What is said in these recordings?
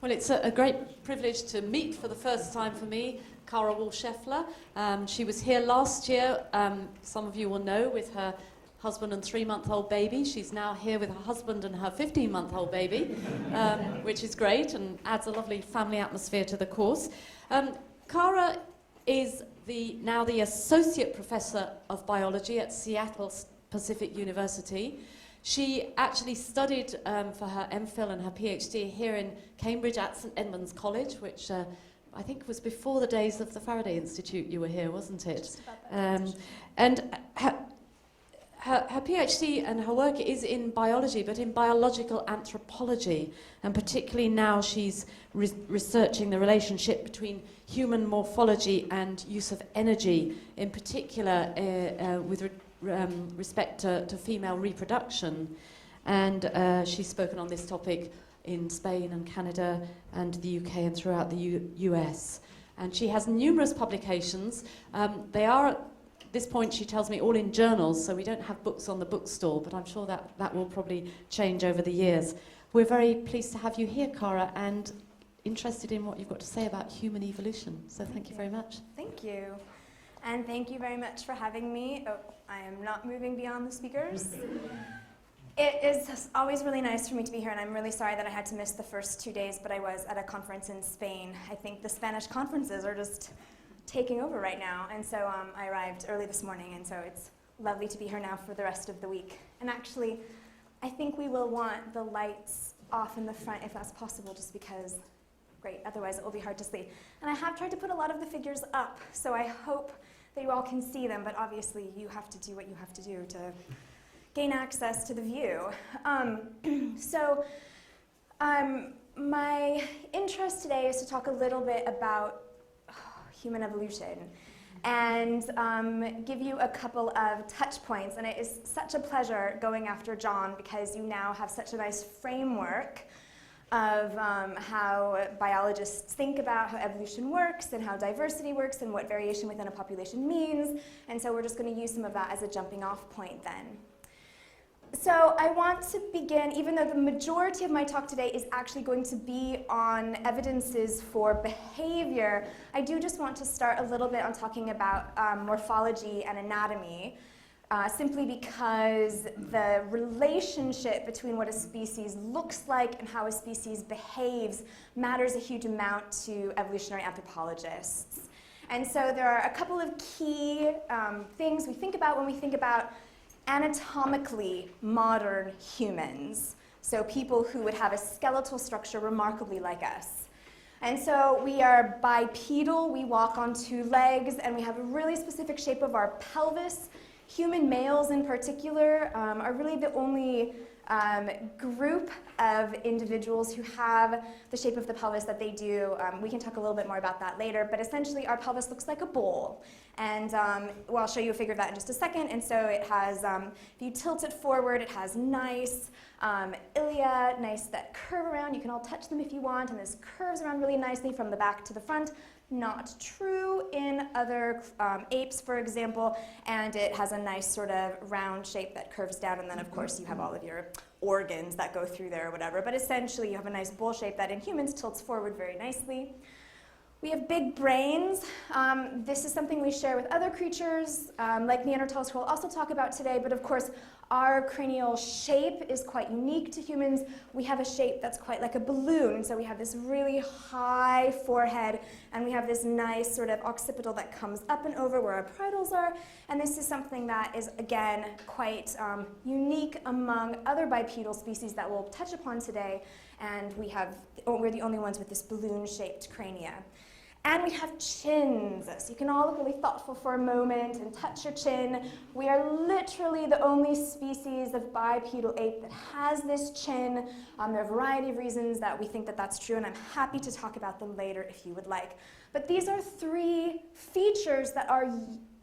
Well, it's a great privilege to meet for the first time for me, Cara Wall-Scheffler. She was here last year, some of you will know, with her husband and 3-month-old baby. She's now here with her husband and her 15-month-old baby, which is great and adds a lovely family atmosphere to the course. Cara is now the Associate Professor of Biology at Seattle Pacific University. She actually studied for her MPhil and her PhD here in Cambridge at St Edmund's College, which I think was before the days of the Faraday Institute. You were here, wasn't it? Just about that. And her PhD and her work is in biology, but in biological anthropology. And particularly now she's researching the relationship between human morphology and use of energy, in particular with respect to female reproduction. And she's spoken on this topic in Spain and Canada and the UK and throughout the US. And she has numerous publications. They are, at this point, she tells me, all in journals, so we don't have books on the bookstall, but I'm sure that will probably change over the years. We're very pleased to have you here, Cara, and interested in what you've got to say about human evolution. So thank you very much. Thank you. And thank you very much for having me. Oh, I am not moving beyond the speakers. It is always really nice for me to be here, and I'm really sorry that I had to miss the first 2 days, but I was at a conference in Spain. I think the Spanish conferences are just taking over right now, and so I arrived early this morning, and so it's lovely to be here now for the rest of the week. And actually, I think we will want the lights off in the front if that's possible, just because, great, otherwise it will be hard to see. And I have tried to put a lot of the figures up, so I hope that you all can see them, but obviously you have to do what you have to do to gain access to the view. My interest today is to talk a little bit about human evolution and give you a couple of touch points. And it is such a pleasure going after John, because you now have such a nice framework of how biologists think about how evolution works and how diversity works and what variation within a population means. And so we're just going to use some of that as a jumping off point then. So I want to begin, even though the majority of my talk today is actually going to be on evidences for behavior, I do just want to start a little bit on talking about morphology and anatomy, simply because the relationship between what a species looks like and how a species behaves matters a huge amount to evolutionary anthropologists. And so there are a couple of key things we think about when we think about anatomically modern humans, so people who would have a skeletal structure remarkably like us. And so we are bipedal, we walk on 2 legs, and we have a really specific shape of our pelvis. Human males in particular are really the only group of individuals who have the shape of the pelvis that they do. We can talk a little bit more about that later, but essentially our pelvis looks like a bowl. And well, I'll show you a figure of that in just a second. And so it has, if you tilt it forward, it has nice ilia, nice that curve around. You can all touch them if you want, and this curves around really nicely from the back to the front. Not true in other apes, for example, and it has a nice sort of round shape that curves down, and then of course you have all of your organs that go through there or whatever, but essentially you have a nice bowl shape that in humans tilts forward very nicely. We have big brains. This is something we share with other creatures, like Neanderthals, who we'll also talk about today, but of course our cranial shape is quite unique to humans. We have a shape that's quite like a balloon, so we have this really high forehead, and we have this nice sort of occipital that comes up and over where our parietals are, and this is something that is, again, quite unique among other bipedal species that we'll touch upon today, and we're the only ones with this balloon-shaped crania. And we have chins, so you can all look really thoughtful for a moment and touch your chin. We are literally the only species of bipedal ape that has this chin. There are a variety of reasons that we think that that's true, and I'm happy to talk about them later if you would like. But these are 3 features that are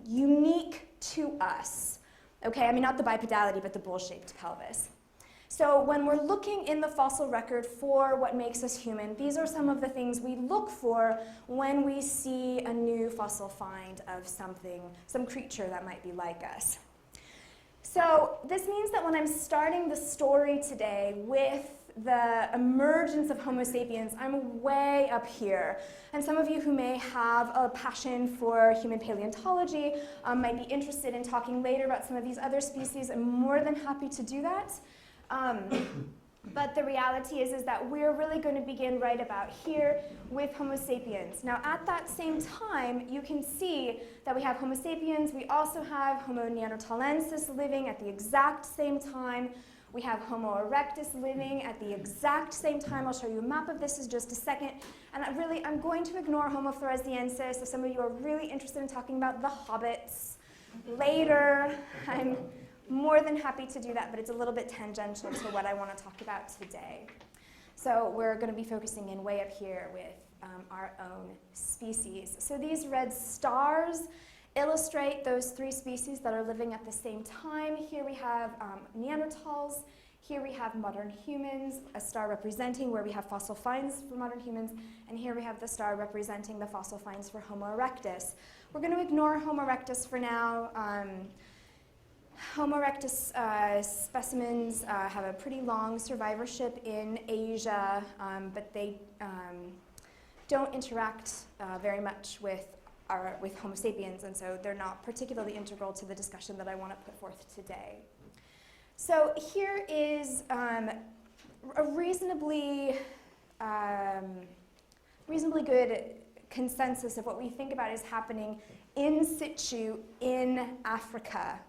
unique to us. Okay, I mean not the bipedality, but the bowl-shaped pelvis. So when we're looking in the fossil record for what makes us human, these are some of the things we look for when we see a new fossil find of something, some creature that might be like us. So this means that when I'm starting the story today with the emergence of Homo sapiens, I'm way up here. And some of you who may have a passion for human paleontology might be interested in talking later about some of these other species. I'm more than happy to do that. But the reality is that we're really going to begin right about here with Homo sapiens. Now, at that same time, you can see that we have Homo sapiens. We also have Homo neanderthalensis living at the exact same time. We have Homo erectus living at the exact same time. I'll show you a map of this in just a second. And I'm going to ignore Homo floresiensis. If some of you are really interested in talking about the hobbits later, I'm more than happy to do that, but it's a little bit tangential to what I want to talk about today. So we're going to be focusing in way up here with our own species. So these red stars illustrate those three species that are living at the same time. Here we have Neanderthals. Here we have modern humans, a star representing where we have fossil finds for modern humans. And here we have the star representing the fossil finds for Homo erectus. We're going to ignore Homo erectus for now. Homo erectus specimens have a pretty long survivorship in Asia, but they don't interact very much with Homo sapiens, and so they're not particularly integral to the discussion that I want to put forth today. So here is a reasonably good consensus of what we think about is happening in situ in Africa.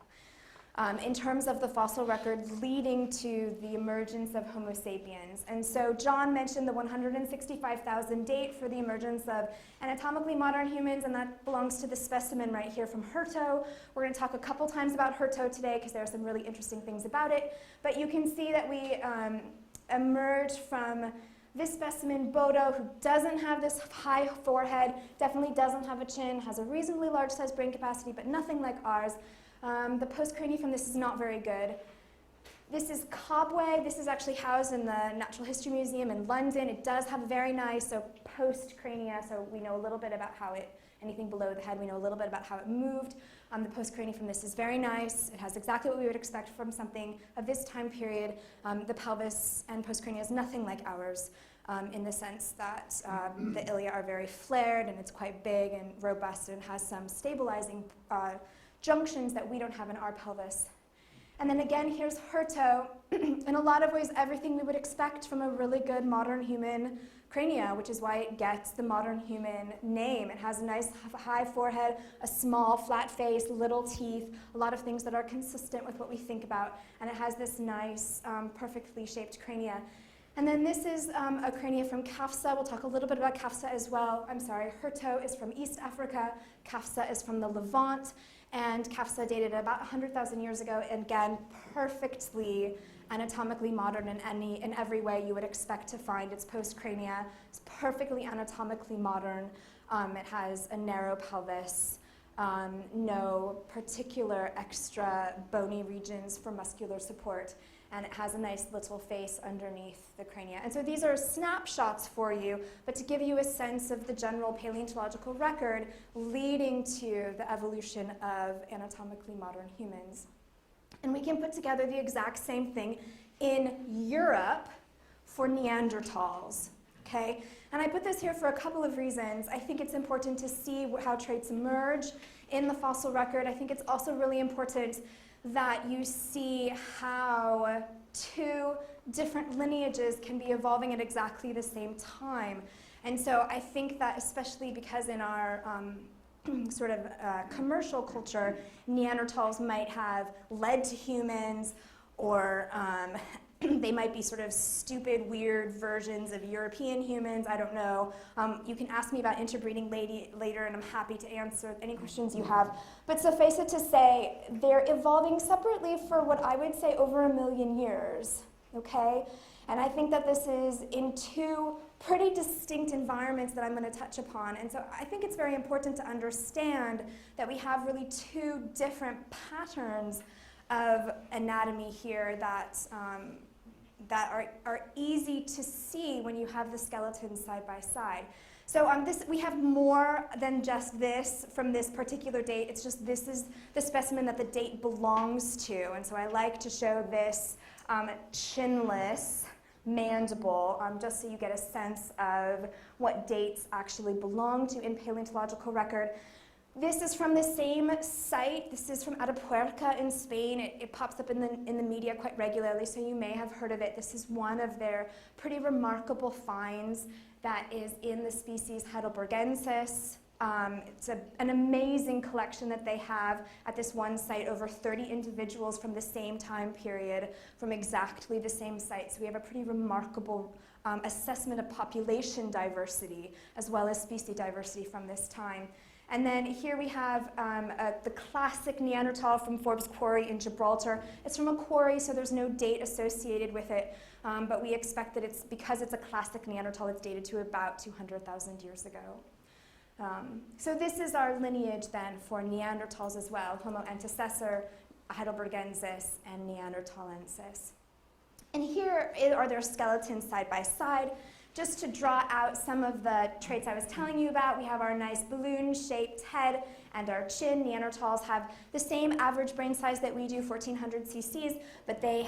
In terms of the fossil record leading to the emergence of Homo sapiens. And so John mentioned the 165,000 date for the emergence of anatomically modern humans, and that belongs to the specimen right here from Hurto. We're going to talk a couple times about Hurto today because there are some really interesting things about it. But you can see that we emerge from this specimen, Bodo, who doesn't have this high forehead, definitely doesn't have a chin, has a reasonably large size brain capacity, but nothing like ours. The postcrania from this is not very good. This is Cobway. This is actually housed in the Natural History Museum in London. It does have very nice postcrania, so we know a little bit about how anything below the head, we know a little bit about how it moved. The postcrania from this is very nice. It has exactly what we would expect from something of this time period. The pelvis and postcrania is nothing like ours in the sense that the ilia are very flared and it's quite big and robust and has some stabilizing junctions that we don't have in our pelvis. And then again, here's Hurto. In a lot of ways, everything we would expect from a really good modern human crania, which is why it gets the modern human name. It has a nice high forehead, a small flat face, little teeth, a lot of things that are consistent with what we think about, and it has this nice, perfectly shaped crania. And then this is a crania from Kafsa. We'll talk a little bit about Kafsa as well. I'm sorry, Hurto is from East Africa, Kafsa is from the Levant, and Kafsa dated about 100,000 years ago, and again, perfectly anatomically modern in every way you would expect to find its postcrania. It's perfectly anatomically modern. It has a narrow pelvis, no particular extra bony regions for muscular support, and it has a nice little face underneath the crania. And so these are snapshots for you, but to give you a sense of the general paleontological record leading to the evolution of anatomically modern humans. And we can put together the exact same thing in Europe for Neanderthals, okay? And I put this here for a couple of reasons. I think it's important to see how traits emerge in the fossil record. I think it's also really important that you see how two different lineages can be evolving at exactly the same time. And so I think that especially because in our sort of commercial culture, Neanderthals might have led to humans, or they might be sort of stupid, weird versions of European humans. I don't know. You can ask me about interbreeding later, and I'm happy to answer any questions you have. But suffice it to say, they're evolving separately for what I would say over 1 million years, okay? And I think that this is in two pretty distinct environments that I'm going to touch upon. And so I think it's very important to understand that we have really two different patterns of anatomy here that that are easy to see when you have the skeletons side by side. So on this, we have more than just this from this particular date. It's just this is the specimen that the date belongs to. And so I like to show this chinless mandible, just so you get a sense of what dates actually belong to in paleontological record. This is from the same site. This is from Atapuerca in Spain. It pops up in the media quite regularly, so you may have heard of it. This is one of their pretty remarkable finds that is in the species heidelbergensis. It's an amazing collection that they have at this one site, over 30 individuals from the same time period, from exactly the same site. So we have a pretty remarkable assessment of population diversity as well as species diversity from this time. And then here we have the classic Neanderthal from Forbes Quarry in Gibraltar. It's from a quarry, so there's no date associated with it, but we expect that it's, because it's a classic Neanderthal, it's dated to about 200,000 years ago. So this is our lineage then for Neanderthals as well: Homo antecessor, heidelbergensis, and Neanderthalensis. And here are their skeletons side by side. Just to draw out some of the traits I was telling you about, we have our nice balloon-shaped head and our chin. Neanderthals have the same average brain size that we do, 1,400 cc's, but they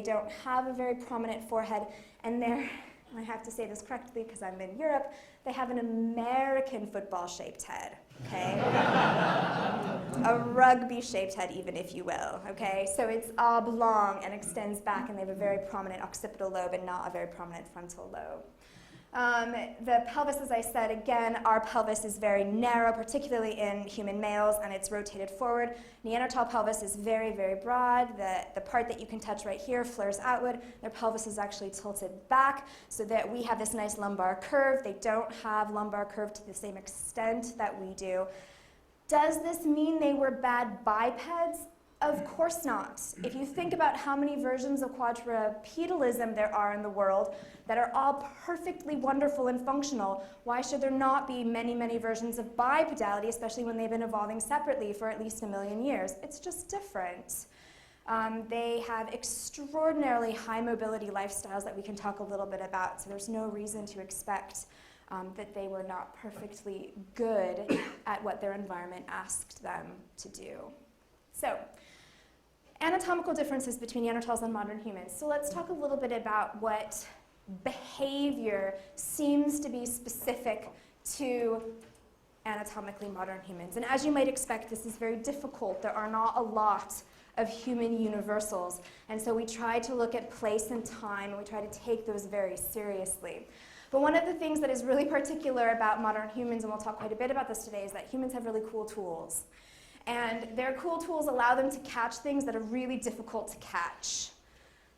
don't have a very prominent forehead, and I have to say this correctly because I'm in Europe, they have an American football-shaped head, okay? A rugby-shaped head, even, if you will, okay? So it's oblong and extends back, and they have a very prominent occipital lobe and not a very prominent frontal lobe. The pelvis, as I said, again, our pelvis is very narrow, particularly in human males, and it's rotated forward. Neanderthal pelvis is very, very broad. The part that you can touch right here flares outward. Their pelvis is actually tilted back, so that we have this nice lumbar curve. They don't have lumbar curve to the same extent that we do. Does this mean they were bad bipeds? Of course not. If you think about how many versions of quadrupedalism there are in the world that are all perfectly wonderful and functional, why should there not be many, many versions of bipedality, especially when they've been evolving separately for at least 1 million years? It's just different. They have extraordinarily high mobility lifestyles that we can talk a little bit about, so there's no reason to expect that they were not perfectly good at what their environment asked them to do. So, anatomical differences between Neanderthals and modern humans. So let's talk a little bit about what behavior seems to be specific to anatomically modern humans. And as you might expect, this is very difficult. There are not a lot of human universals. And so we try to look at place and time, and we try to take those very seriously. But one of the things that is really particular about modern humans, and we'll talk quite a bit about this today, is that humans have really cool tools. And their cool tools allow them to catch things that are really difficult to catch.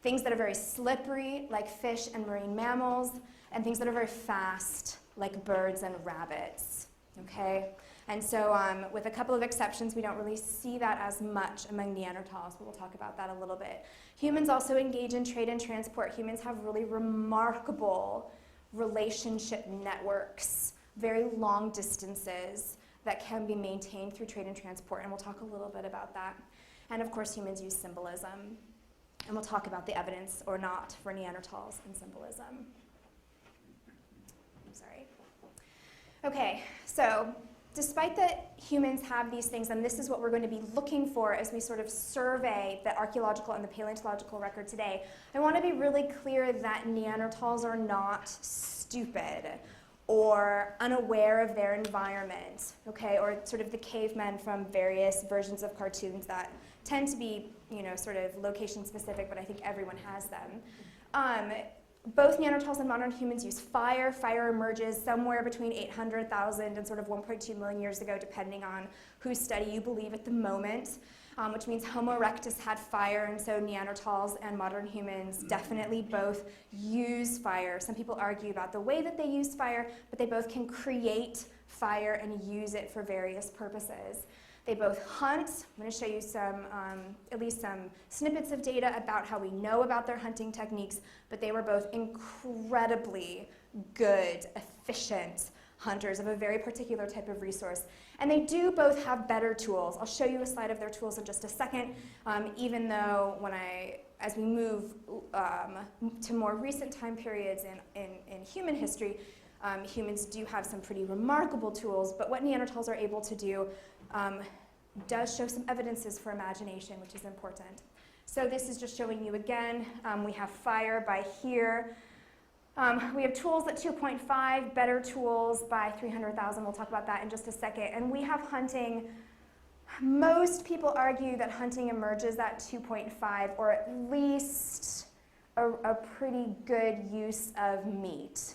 Things that are very slippery, like fish and marine mammals, and things that are very fast, like birds and rabbits, okay? And so with a couple of exceptions, we don't really see that as much among Neanderthals, but we'll talk about that a little bit. Humans also engage in trade and transport. Humans have really remarkable relationship networks, very long distances, that can be maintained through trade and transport, and we'll talk a little bit about that. And of course, humans use symbolism, and we'll talk about the evidence or not for Neanderthals and symbolism. I'm sorry. Okay, so despite that humans have these things, and this is what we're going to be looking for as we sort of survey the archaeological and the paleontological record today, I want to be really clear that Neanderthals are not stupid or unaware of their environment, okay, or sort of the cavemen from various versions of cartoons that tend to be, you know, sort of location specific, but I think everyone has them. Both Neanderthals and modern humans use fire. Fire emerges somewhere between 800,000 and sort of 1.2 million years ago, depending on whose study you believe at the moment, which means Homo erectus had fire, and so Neanderthals and modern humans definitely both use fire. Some people argue about the way that they use fire, but they both can create fire and use it for various purposes. They both hunt. I'm going to show you some, at least some snippets of data about how we know about their hunting techniques, but they were both incredibly good, efficient hunters of a very particular type of resource. And they do both have better tools. I'll show you a slide of their tools in just a second, even though when I as we move to more recent time periods in human history, humans do have some pretty remarkable tools, but what Neanderthals are able to do does show some evidences for imagination, which is important. So this is just showing you again, we have fire by here. We have tools at 2.5, better tools by 300,000. We'll talk about that in just a second. And we have hunting. Most people argue that hunting emerges at 2.5, or at least a pretty good use of meat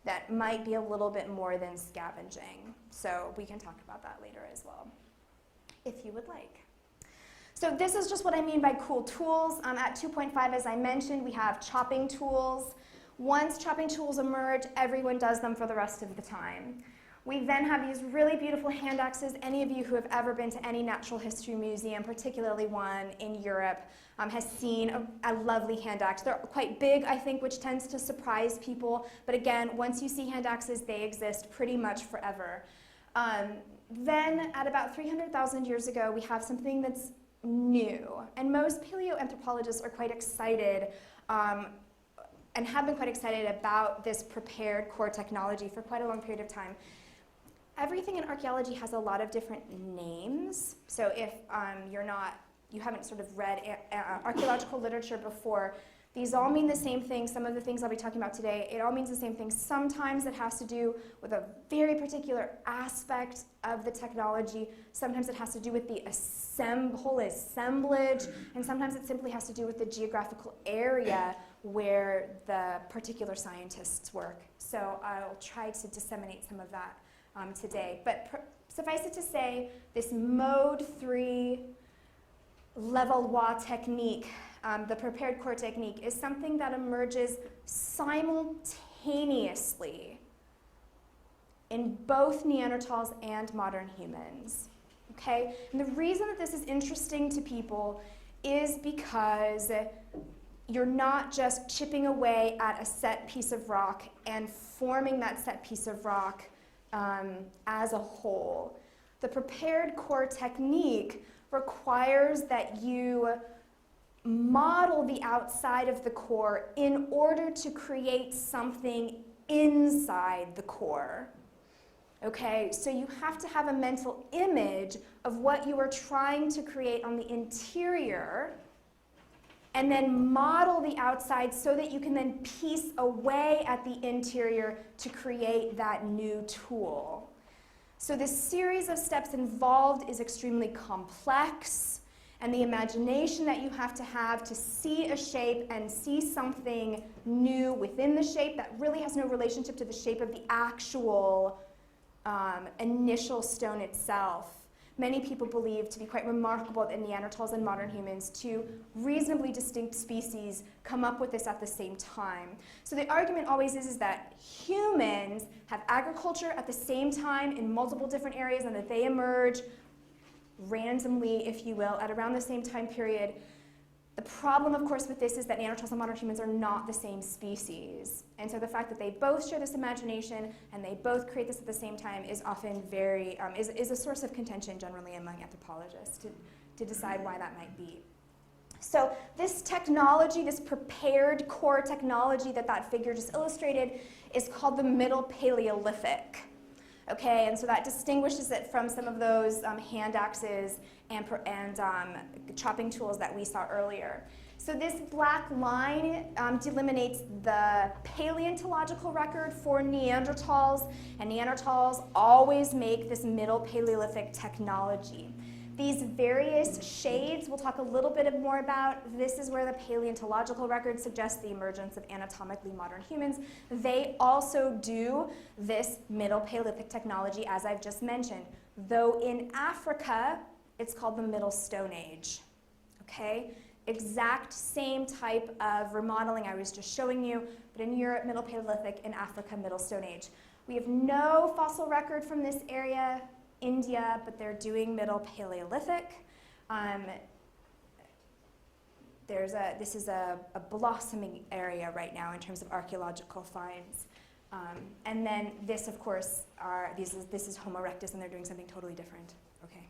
that might be a little bit more than scavenging. So we can talk about that later as well, if you would like. So this is just what I mean by cool tools. At 2.5, as I mentioned, we have chopping tools. Once chopping tools emerge, everyone does them for the rest of the time. We then have these really beautiful hand axes. Any of you who have ever been to any natural history museum, particularly one in Europe, has seen a lovely hand axe. They're quite big, I think, which tends to surprise people. But again, once you see hand axes, they exist pretty much forever. Then, at about 300,000 years ago, we have something that's new. And most paleoanthropologists are quite excited and have been quite excited about this prepared core technology for quite a long period of time. Everything in archaeology has a lot of different names. So if you haven't sort of read archaeological literature before, these all mean the same thing. Some of the things I'll be talking about today, it all means the same thing. Sometimes it has to do with a very particular aspect of the technology. Sometimes it has to do with the whole assemblage, and sometimes it simply has to do with the geographical area where the particular scientists work. So I'll try to disseminate some of that today. But suffice it to say, this mode 3 Levallois technique, the prepared core technique, is something that emerges simultaneously in both Neanderthals and modern humans. Okay? And the reason that this is interesting to people is because you're not just chipping away at a set piece of rock and forming that set piece of rock as a whole. The prepared core technique requires that you model the outside of the core in order to create something inside the core. Okay, so you have to have a mental image of what you are trying to create on the interior, and then model the outside so that you can then piece away at the interior to create that new tool. So this series of steps involved is extremely complex, and the imagination that you have to see a shape and see something new within the shape that really has no relationship to the shape of the actual initial stone itself. Many people believe to be quite remarkable that Neanderthals and modern humans, two reasonably distinct species, come up with this at the same time. So the argument always is that humans have agriculture at the same time in multiple different areas, and that they emerge randomly, if you will, at around the same time period. The problem, of course, with this is that Neanderthals and modern humans are not the same species. And so the fact that they both share this imagination and they both create this at the same time is often very, is a source of contention generally among anthropologists to decide why that might be. So this technology, this prepared core technology that figure just illustrated, is called the Middle Paleolithic. Okay, and so that distinguishes it from some of those hand axes and chopping tools that we saw earlier. So this black line delimitates the paleontological record for Neanderthals, and Neanderthals always make this Middle Paleolithic technology. These various shades we'll talk a little bit more about. This is where the paleontological record suggests the emergence of anatomically modern humans. They also do this Middle Paleolithic technology, as I've just mentioned, though in Africa, it's called the Middle Stone Age. Okay? Exact same type of remodeling I was just showing you, but in Europe, Middle Paleolithic, in Africa, Middle Stone Age. We have no fossil record from this area, India, but they're doing Middle Paleolithic. This is a blossoming area right now in terms of archaeological finds. And then this, of course, this is Homo erectus, and they're doing something totally different. Okay.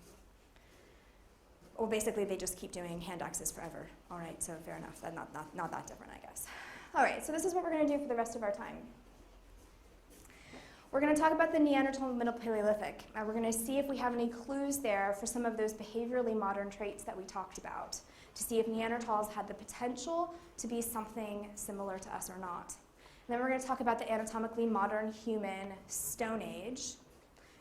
well, basically they just keep doing hand axes forever. All right, so fair enough. Not that different, I guess. All right, so this is what we're going to do for the rest of our time. We're going to talk about the Neanderthal and Middle Paleolithic, and we're going to see if we have any clues there for some of those behaviorally modern traits that we talked about, to see if Neanderthals had the potential to be something similar to us or not. And then we're going to talk about the anatomically modern human Stone Age,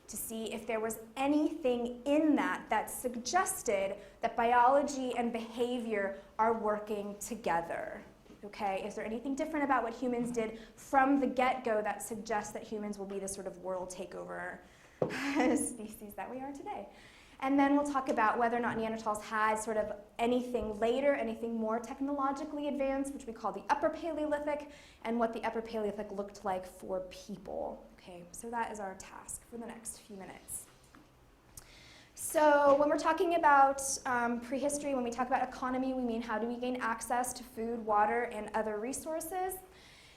to see if there was anything in that that suggested that biology and behavior are working together. Okay, is there anything different about what humans did from the get-go that suggests that humans will be the sort of world takeover species that we are today? And then we'll talk about whether or not Neanderthals had sort of anything later, anything more technologically advanced, which we call the Upper Paleolithic, and what the Upper Paleolithic looked like for people. Okay, so that is our task for the next few minutes. So when we're talking about prehistory, when we talk about economy, we mean how do we gain access to food, water, and other resources.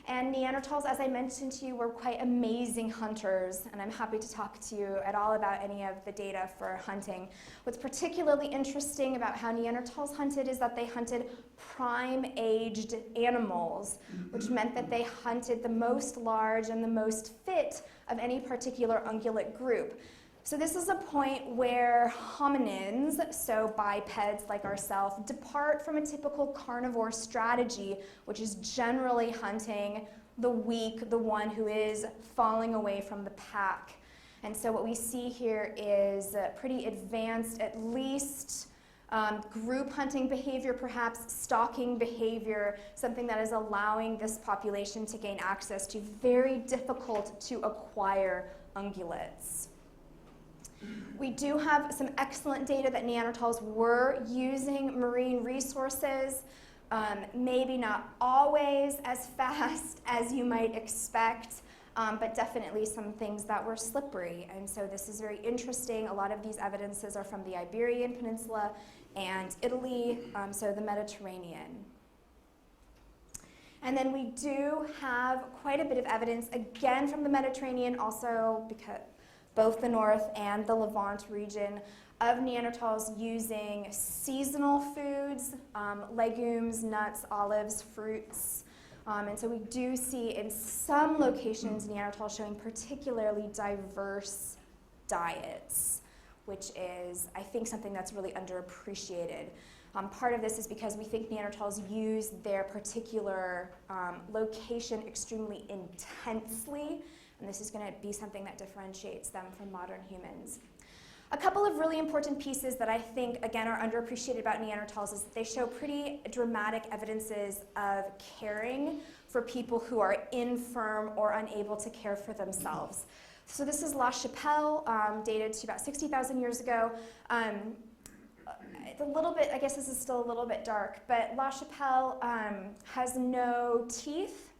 And Neanderthals, as I mentioned to you, were quite amazing hunters, and I'm happy to talk to you at all about any of the data for hunting. What's particularly interesting about how Neanderthals hunted is that they hunted prime-aged animals, which meant that they hunted the most large and the most fit of any particular ungulate group. So this is a point where hominins, so bipeds like ourselves, depart from a typical carnivore strategy, which is generally hunting the weak, the one who is falling away from the pack. And so what we see here is pretty advanced, at least group hunting behavior, perhaps stalking behavior, something that is allowing this population to gain access to very difficult to acquire ungulates. We do have some excellent data that Neanderthals were using marine resources, maybe not always as fast as you might expect, but definitely some things that were slippery. And so this is very interesting. A lot of these evidences are from the Iberian Peninsula and Italy, so the Mediterranean. And then we do have quite a bit of evidence, again from the Mediterranean, also because both the North and the Levant region, of Neanderthals using seasonal foods, legumes, nuts, olives, fruits. And so we do see in some locations Neanderthals showing particularly diverse diets, which is, I think, something that's really underappreciated. Part of this is because we think Neanderthals used their particular location extremely intensely, and this is going to be something that differentiates them from modern humans. A couple of really important pieces that I think, again, are underappreciated about Neanderthals is that they show pretty dramatic evidences of caring for people who are infirm or unable to care for themselves. So this is La Chapelle, dated to about 60,000 years ago. It's a little bit, I guess this is still a little bit dark, but La Chapelle has no teeth.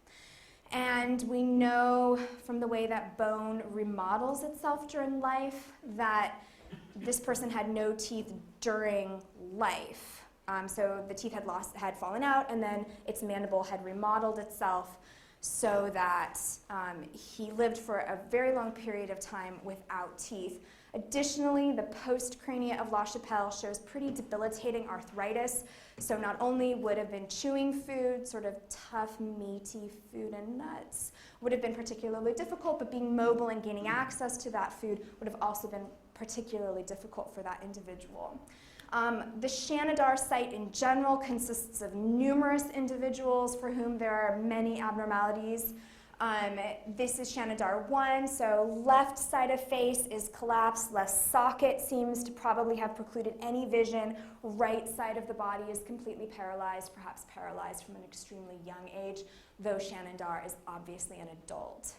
And we know from the way that bone remodels itself during life that this person had no teeth during life. So the teeth had fallen out, and then its mandible had remodeled itself so that he lived for a very long period of time without teeth. Additionally, the postcrania of La Chapelle shows pretty debilitating arthritis. So not only would have been chewing food, sort of tough, meaty food and nuts, would have been particularly difficult, but being mobile and gaining access to that food would have also been particularly difficult for that individual. The Shanidar site in general consists of numerous individuals for whom there are many abnormalities. This is Shanidar 1, so left side of face is collapsed, left socket seems to probably have precluded any vision, right side of the body is completely paralyzed, perhaps paralyzed from an extremely young age, though Shanidar is obviously an adult.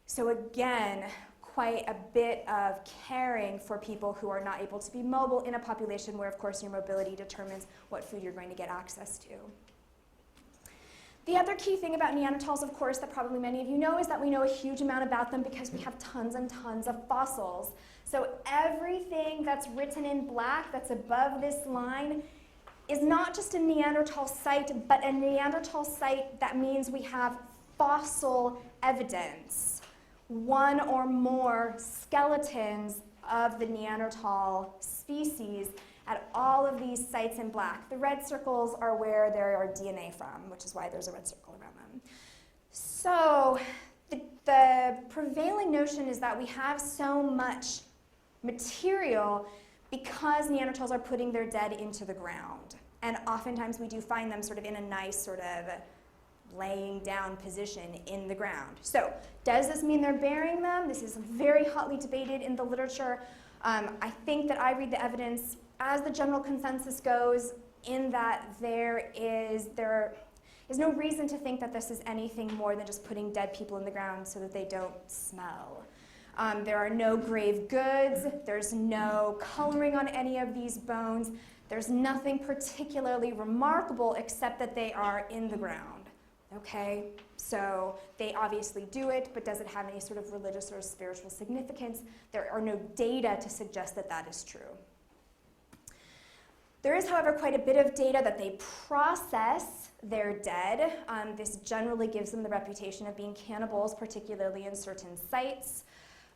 So again, quite a bit of caring for people who are not able to be mobile in a population where, of course, your mobility determines what food you're going to get access to. The other key thing about Neanderthals, of course, that probably many of you know is that we know a huge amount about them because we have tons and tons of fossils. So everything that's written in black that's above this line is not just a Neanderthal site, but a Neanderthal site that means we have fossil evidence. One or more skeletons of the Neanderthal species at all of these sites in black. The red circles are where there are DNA from, which is why there's a red circle around them. So the prevailing notion is that we have so much material because Neanderthals are putting their dead into the ground. And oftentimes we do find them sort of in a nice sort of laying down position in the ground. So does this mean they're burying them? This is very hotly debated in the literature. I think that I read the evidence as the general consensus goes, in that there is no reason to think that this is anything more than just putting dead people in the ground so that they don't smell. There are no grave goods, there's no coloring on any of these bones, there's nothing particularly remarkable except that they are in the ground, okay? So they obviously do it, but does it have any sort of religious or spiritual significance? There are no data to suggest that that is true. There is, however, quite a bit of data that they process their dead. This generally gives them the reputation of being cannibals, particularly in certain sites.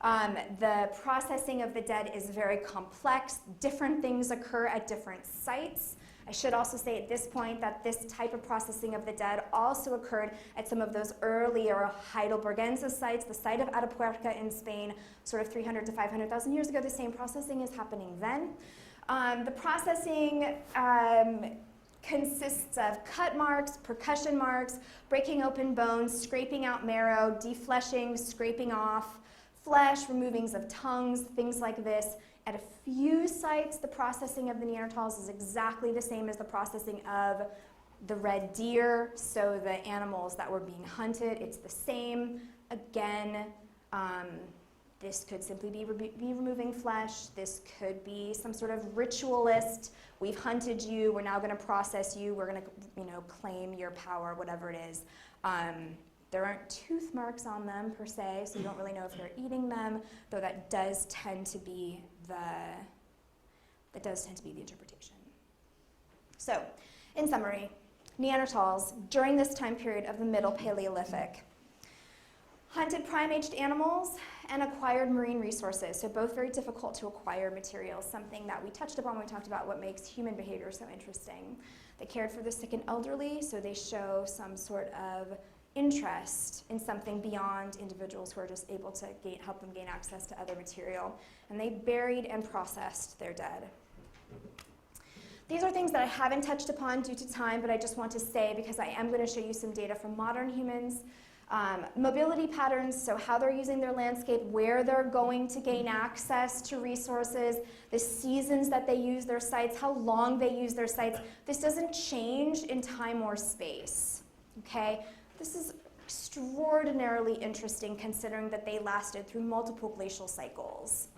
The processing of the dead is very complex. Different things occur at different sites. I should also say at this point that this type of processing of the dead also occurred at some of those earlier Heidelbergensis sites, the site of Atapuerca in Spain, sort of 300 to 500,000 years ago. The same processing is happening then. The processing consists of cut marks, percussion marks, breaking open bones, scraping out marrow, defleshing, scraping off flesh, removings of tongues, things like this. At a few sites, the processing of the Neanderthals is exactly the same as the processing of the red deer, so the animals that were being hunted, it's the same. Again, this could simply be removing flesh. This could be some sort of ritualist. We've hunted you. We're now going to process you. We're going to, claim your power, whatever it is. There aren't tooth marks on them per se, so you don't really know if they're eating them. Though that does tend to be the interpretation. So, in summary, Neanderthals during this time period of the Middle Paleolithic hunted prime-aged animals and acquired marine resources, so both very difficult to acquire materials, something that we touched upon when we talked about what makes human behavior so interesting. They cared for the sick and elderly, so they show some sort of interest in something beyond individuals who are just able to help them gain access to other material. And they buried and processed their dead. These are things that I haven't touched upon due to time, but I just want to say, because I am going to show you some data from modern humans. Mobility patterns, so how they're using their landscape, where they're going to gain access to resources, the seasons that they use their sites, how long they use their sites. This doesn't change in time or space, okay? This is extraordinarily interesting considering that they lasted through multiple glacial cycles.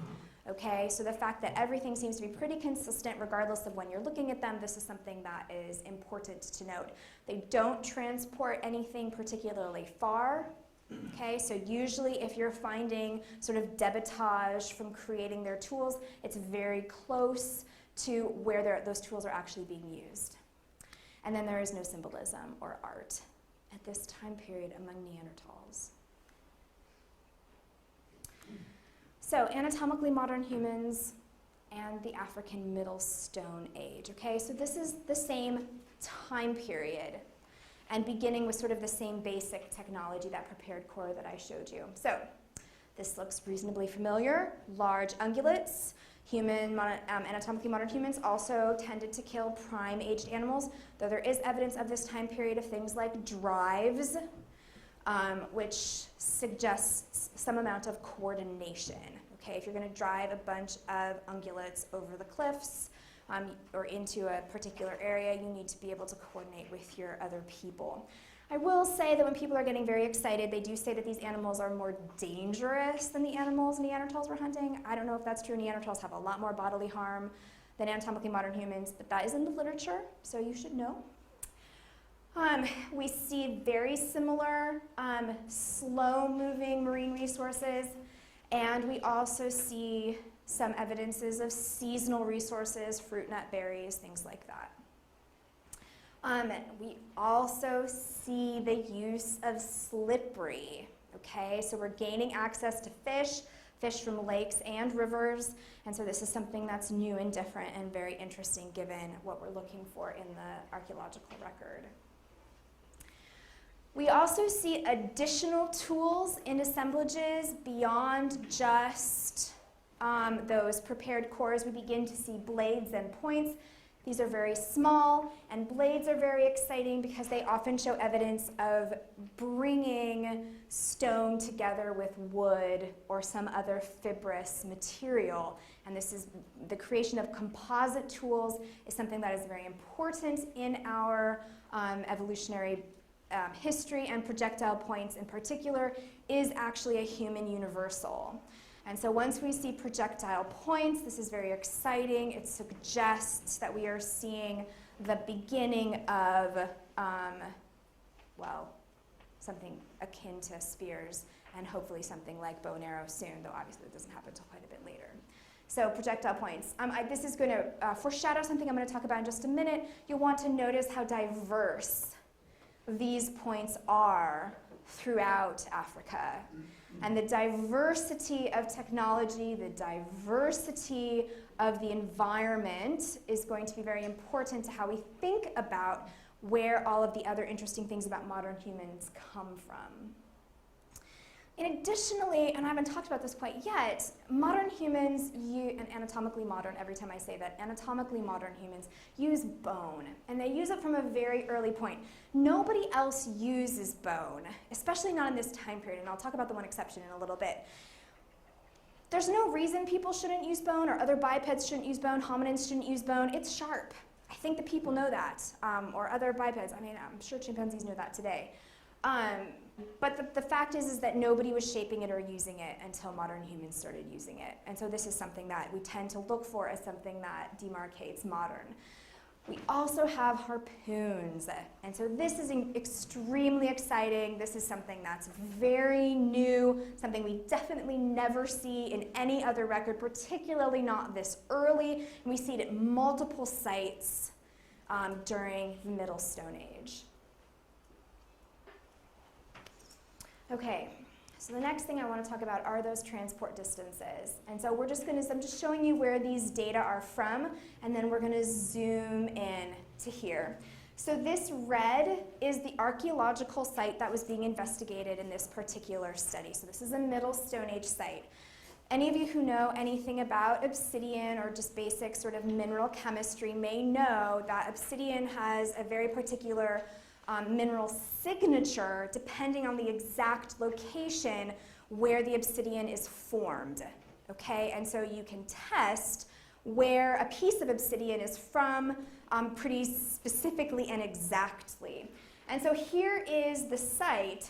Okay, so the fact that everything seems to be pretty consistent regardless of when you're looking at them, this is something that is important to note. They don't transport anything particularly far. Okay, so usually if you're finding sort of debitage from creating their tools, it's very close to where those tools are actually being used. And then there is no symbolism or art at this time period among Neanderthals. So anatomically modern humans and the African Middle Stone Age. Okay, so this is the same time period and beginning with sort of the same basic technology, that prepared core that I showed you. So this looks reasonably familiar. Large ungulates. Anatomically modern humans also tended to kill prime-aged animals, though there is evidence of this time period of things like drives, which suggests some amount of coordination. Okay, if you're going to drive a bunch of ungulates over the cliffs or into a particular area, you need to be able to coordinate with your other people. I will say that when people are getting very excited, they do say that these animals are more dangerous than the animals Neanderthals were hunting. I don't know if that's true. Neanderthals have a lot more bodily harm than anatomically modern humans, but that is in the literature, so you should know. We see very similar slow-moving marine resources, and we also see some evidences of seasonal resources, fruit, nut, berries, things like that. We also see the use of slippery, okay? So we're gaining access to fish, fish from lakes and rivers, and so this is something that's new and different and very interesting given what we're looking for in the archaeological record. We also see additional tools in assemblages beyond just those prepared cores. We begin to see blades and points. These are very small, and blades are very exciting because they often show evidence of bringing stone together with wood or some other fibrous material. And this is the creation of composite tools is something that is very important in our evolutionary history, and projectile points in particular is actually a human universal. And so once we see projectile points, this is very exciting. It suggests that we are seeing the beginning of, well, something akin to spears, and hopefully something like bow and arrow soon, though obviously it doesn't happen until quite a bit later. So projectile points. This is going to foreshadow something I'm going to talk about in just a minute. You'll want to notice how diverse these points are throughout Africa. And the diversity of technology, the diversity of the environment is going to be very important to how we think about where all of the other interesting things about modern humans come from. And additionally, and I haven't talked about this quite yet, modern humans, and anatomically modern, every time I say that, anatomically modern humans use bone, and they use it from a very early point. Nobody else uses bone, especially not in this time period, and I'll talk about the one exception in a little bit. There's no reason people shouldn't use bone, or other bipeds shouldn't use bone, hominins shouldn't use bone. It's sharp. I think that people know that, or other bipeds. I mean, I'm sure chimpanzees know that today. But the fact is that nobody was shaping it or using it until modern humans started using it. And so this is something that we tend to look for as something that demarcates modern. We also have harpoons. And so this is extremely exciting. This is something that's very new, something we definitely never see in any other record, particularly not this early. And we see it at multiple sites during the Middle Stone Age. Okay, so the next thing I want to talk about are those transport distances. And so I'm just showing you where these data are from, and then we're going to zoom in to here. So this red is the archaeological site that was being investigated in this particular study. So this is a Middle Stone Age site. Any of you who know anything about obsidian or just basic sort of mineral chemistry may know that obsidian has a very particular mineral signature depending on the exact location where the obsidian is formed, okay? And so you can test where a piece of obsidian is from pretty specifically and exactly. And so here is the site,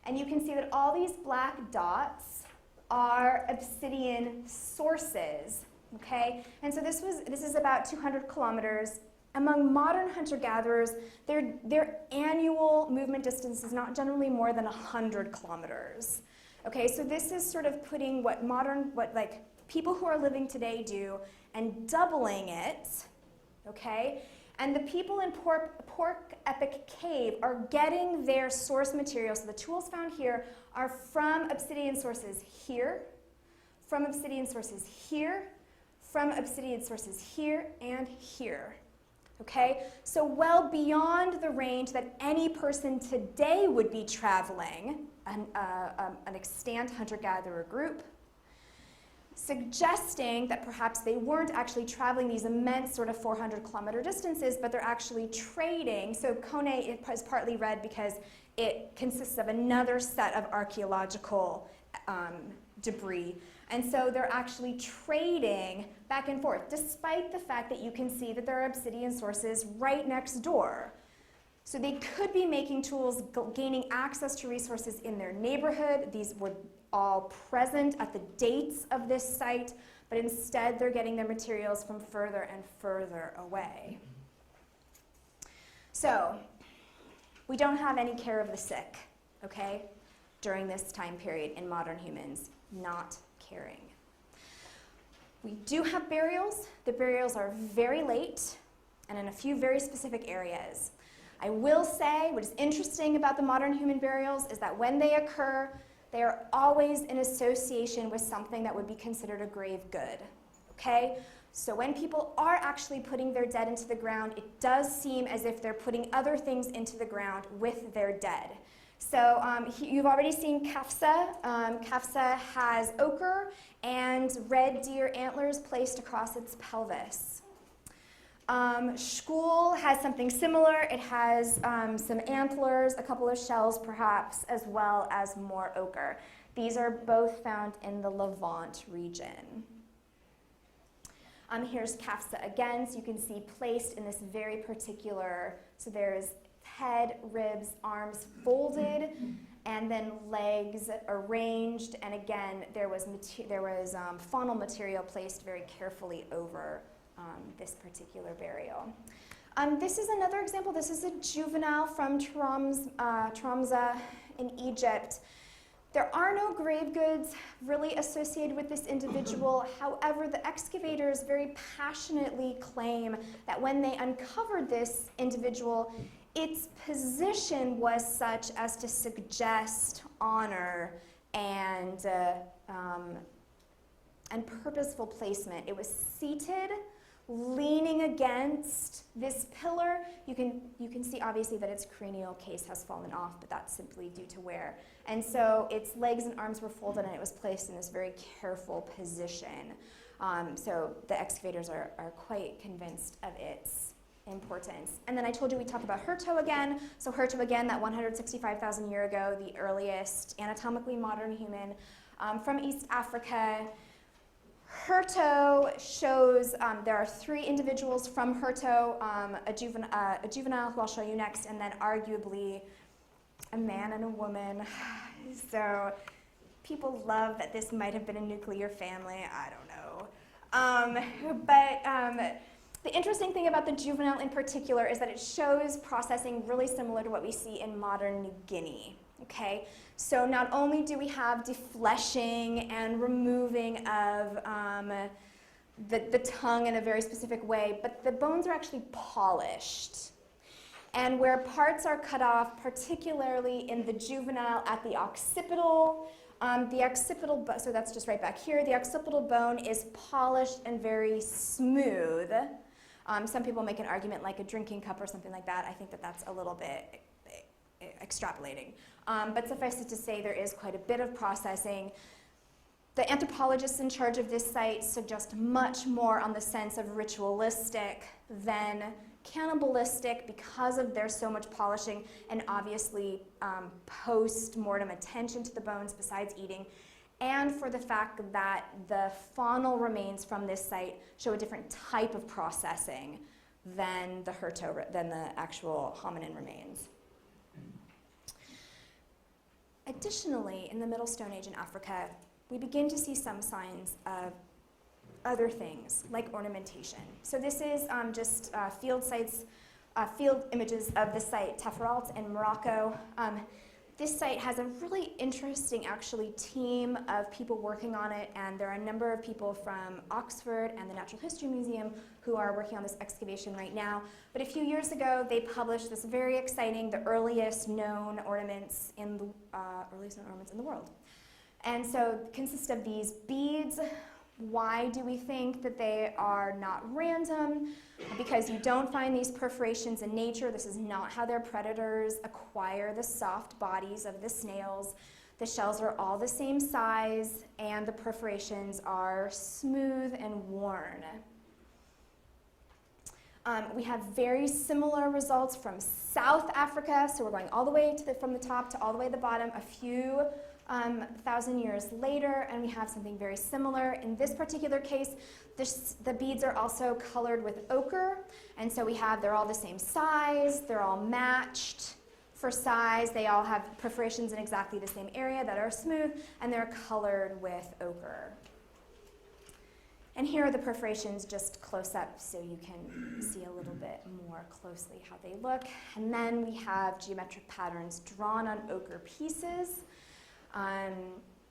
and you can see that all these black dots are obsidian sources, okay? And so this is about 200 kilometers. Among modern hunter-gatherers, their annual movement distance is not generally more than 100 kilometers. Okay, so this is sort of putting what like people who are living today do and doubling it, okay? And the people in Pork Epic Cave are getting their source material. So the tools found here are from obsidian sources here, from obsidian sources here, from obsidian sources here, and here. Okay, so well beyond the range that any person today would be traveling, an extant hunter-gatherer group, suggesting that perhaps they weren't actually traveling these immense sort of 400-kilometer distances, but they're actually trading. So Kone is partly red because it consists of another set of archaeological debris. And so they're actually trading back and forth, despite the fact that you can see that there are obsidian sources right next door. So they could be making tools, gaining access to resources in their neighborhood. These were all present at the dates of this site, but instead they're getting their materials from further and further away. So we don't have any care of the sick, okay, during this time period in modern humans, not caring. We do have burials. The burials are very late and in a few very specific areas. I will say what is interesting about the modern human burials is that when they occur, they are always in association with something that would be considered a grave good, okay? So when people are actually putting their dead into the ground, it does seem as if they're putting other things into the ground with their dead. So you've already seen kafsa. Kafsa has ochre and red deer antlers placed across its pelvis. Shkul has something similar. It has some antlers, a couple of shells perhaps, as well as more ochre. These are both found in the Levant region. Here's kafsa again, so you can see placed in this very particular, so there's head, ribs, arms folded, and then legs arranged, and again, there was faunal material placed very carefully over this particular burial. This is another example. This is a juvenile from Tromsø in Egypt. There are no grave goods really associated with this individual. However, the excavators very passionately claim that when they uncovered this individual, its position was such as to suggest honor and purposeful placement. It was seated, leaning against this pillar. You can see obviously that its cranial case has fallen off, but that's simply due to wear. And so its legs and arms were folded and it was placed in this very careful position. So the excavators are quite convinced of its importance. And then I told you we talk about Herto again. So Herto again, that 165,000 year ago, the earliest anatomically modern human from East Africa. Herto shows, there are 3 individuals from Herto, a juvenile who I'll show you next, and then arguably a man and a woman. So people love that this might have been a nuclear family. I don't know. The interesting thing about the juvenile in particular is that it shows processing really similar to what we see in modern New Guinea. Okay, so not only do we have defleshing and removing of the tongue in a very specific way, but the bones are actually polished. And where parts are cut off, particularly in the juvenile at the occipital, so that's just right back here, the occipital bone is polished and very smooth. Some people make an argument like a drinking cup or something like that. I think that that's a little bit extrapolating. But suffice it to say, there is quite a bit of processing. The anthropologists in charge of this site suggest much more on the sense of ritualistic than cannibalistic because of there's so much polishing and obviously post-mortem attention to the bones besides eating, and for the fact that the faunal remains from this site show a different type of processing than the actual hominin remains. Additionally, in the Middle Stone Age in Africa, we begin to see some signs of other things, like ornamentation. So this is just field images of the site Taferalt in Morocco. This site has a really interesting, actually, team of people working on it, and there are a number of people from Oxford and the Natural History Museum who are working on this excavation right now. But a few years ago, they published this very exciting, the earliest known ornaments in the world. And so it consists of these beads. Why do we think that they are not random? Because you don't find these perforations in nature. This is not how their predators acquire the soft bodies of the snails. The shells are all the same size, and the perforations are smooth and worn. We have very similar results from South Africa, so we're going all the way from the top to all the way to the bottom, a few 1,000 years later, and we have something very similar. In this particular case, the beads are also colored with ochre, and so they're all the same size, they're all matched for size, they all have perforations in exactly the same area that are smooth, and they're colored with ochre. And here are the perforations just close up so you can see a little bit more closely how they look. And then we have geometric patterns drawn on ochre pieces.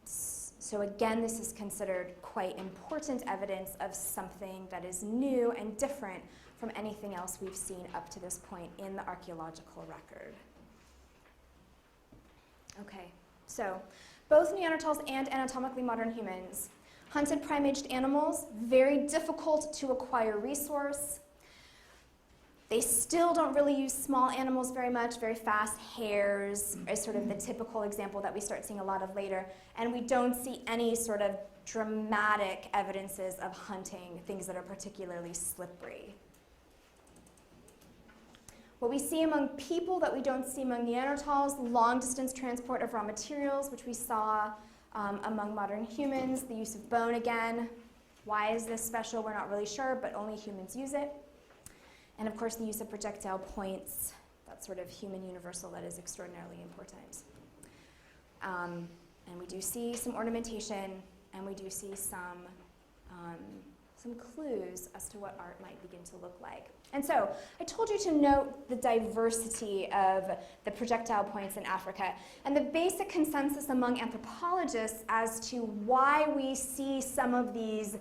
So again, this is considered quite important evidence of something that is new and different from anything else we've seen up to this point in the archaeological record. Okay, so Both Neanderthals and anatomically modern humans hunted prime-aged animals, very difficult to acquire resource. They still don't really use small animals very much, very fast. Hares is sort of the typical example that we start seeing a lot of later. And we don't see any sort of dramatic evidences of hunting things that are particularly slippery. What we see among people that we don't see among Neanderthals, long-distance transport of raw materials, which we saw among modern humans, the use of bone again. Why is this special? We're not really sure, but only humans use it. And of course, the use of projectile points, that sort of human universal that is extraordinarily important. And we do see some ornamentation, and we do see some clues as to what art might begin to look like. And so, I told you to note the diversity of the projectile points in Africa, and the basic consensus among anthropologists as to why we see some of these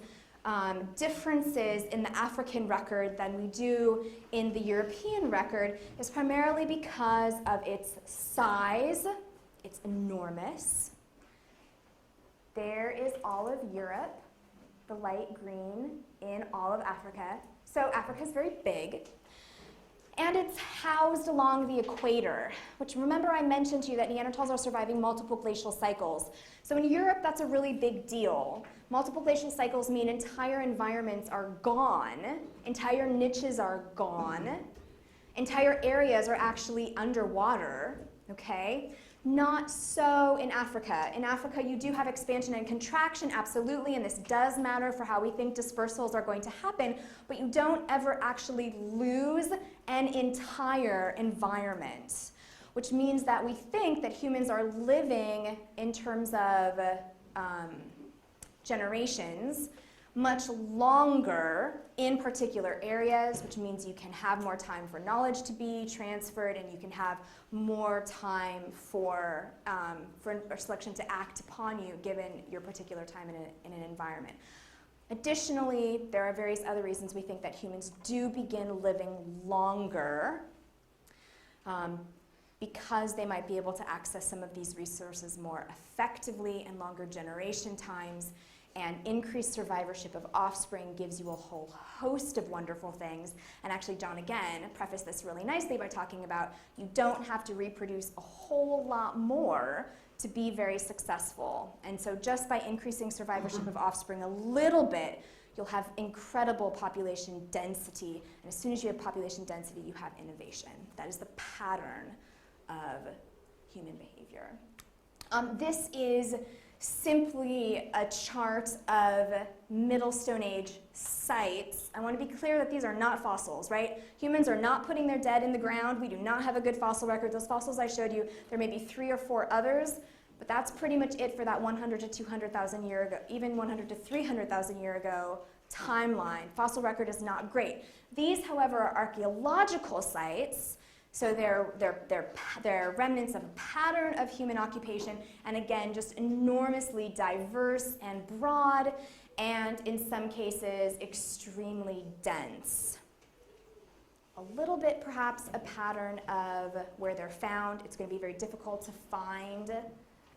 differences in the African record than we do in the European record is primarily because of its size. It's enormous. There is all of Europe, the light green in all of Africa. So Africa is very big. And it's housed along the equator, which remember I mentioned to you that Neanderthals are surviving multiple glacial cycles. So in Europe, that's a really big deal. Multiple glacial cycles mean entire environments are gone, entire niches are gone, entire areas are actually underwater, okay? Not so in Africa. In Africa, you do have expansion and contraction, absolutely, and this does matter for how we think dispersals are going to happen, but you don't ever actually lose an entire environment, which means that we think that humans are living in terms of generations much longer in particular areas, which means you can have more time for knowledge to be transferred, and you can have more time for selection to act upon you given your particular time in an environment. Additionally, there are various other reasons we think that humans do begin living longer because they might be able to access some of these resources more effectively and longer generation times. And increased survivorship of offspring gives you a whole host of wonderful things. And actually, John, again, prefaced this really nicely by talking about you don't have to reproduce a whole lot more to be very successful. And so just by increasing survivorship of offspring a little bit, you'll have incredible population density. And as soon as you have population density, you have innovation. That is the pattern of human behavior. This is simply a chart of Middle Stone Age sites. I want to be clear that these are not fossils, right? Humans are not putting their dead in the ground. We do not have a good fossil record. Those fossils I showed you, there may be 3 or 4 others, but that's pretty much it for that 100 to 200,000 year ago, even 100 to 300,000 year ago timeline. Fossil record is not great. These, however, are archaeological sites. So they're remnants of a pattern of human occupation, and again, just enormously diverse and broad, and in some cases, extremely dense. A little bit, perhaps, a pattern of where they're found. It's going to be very difficult to find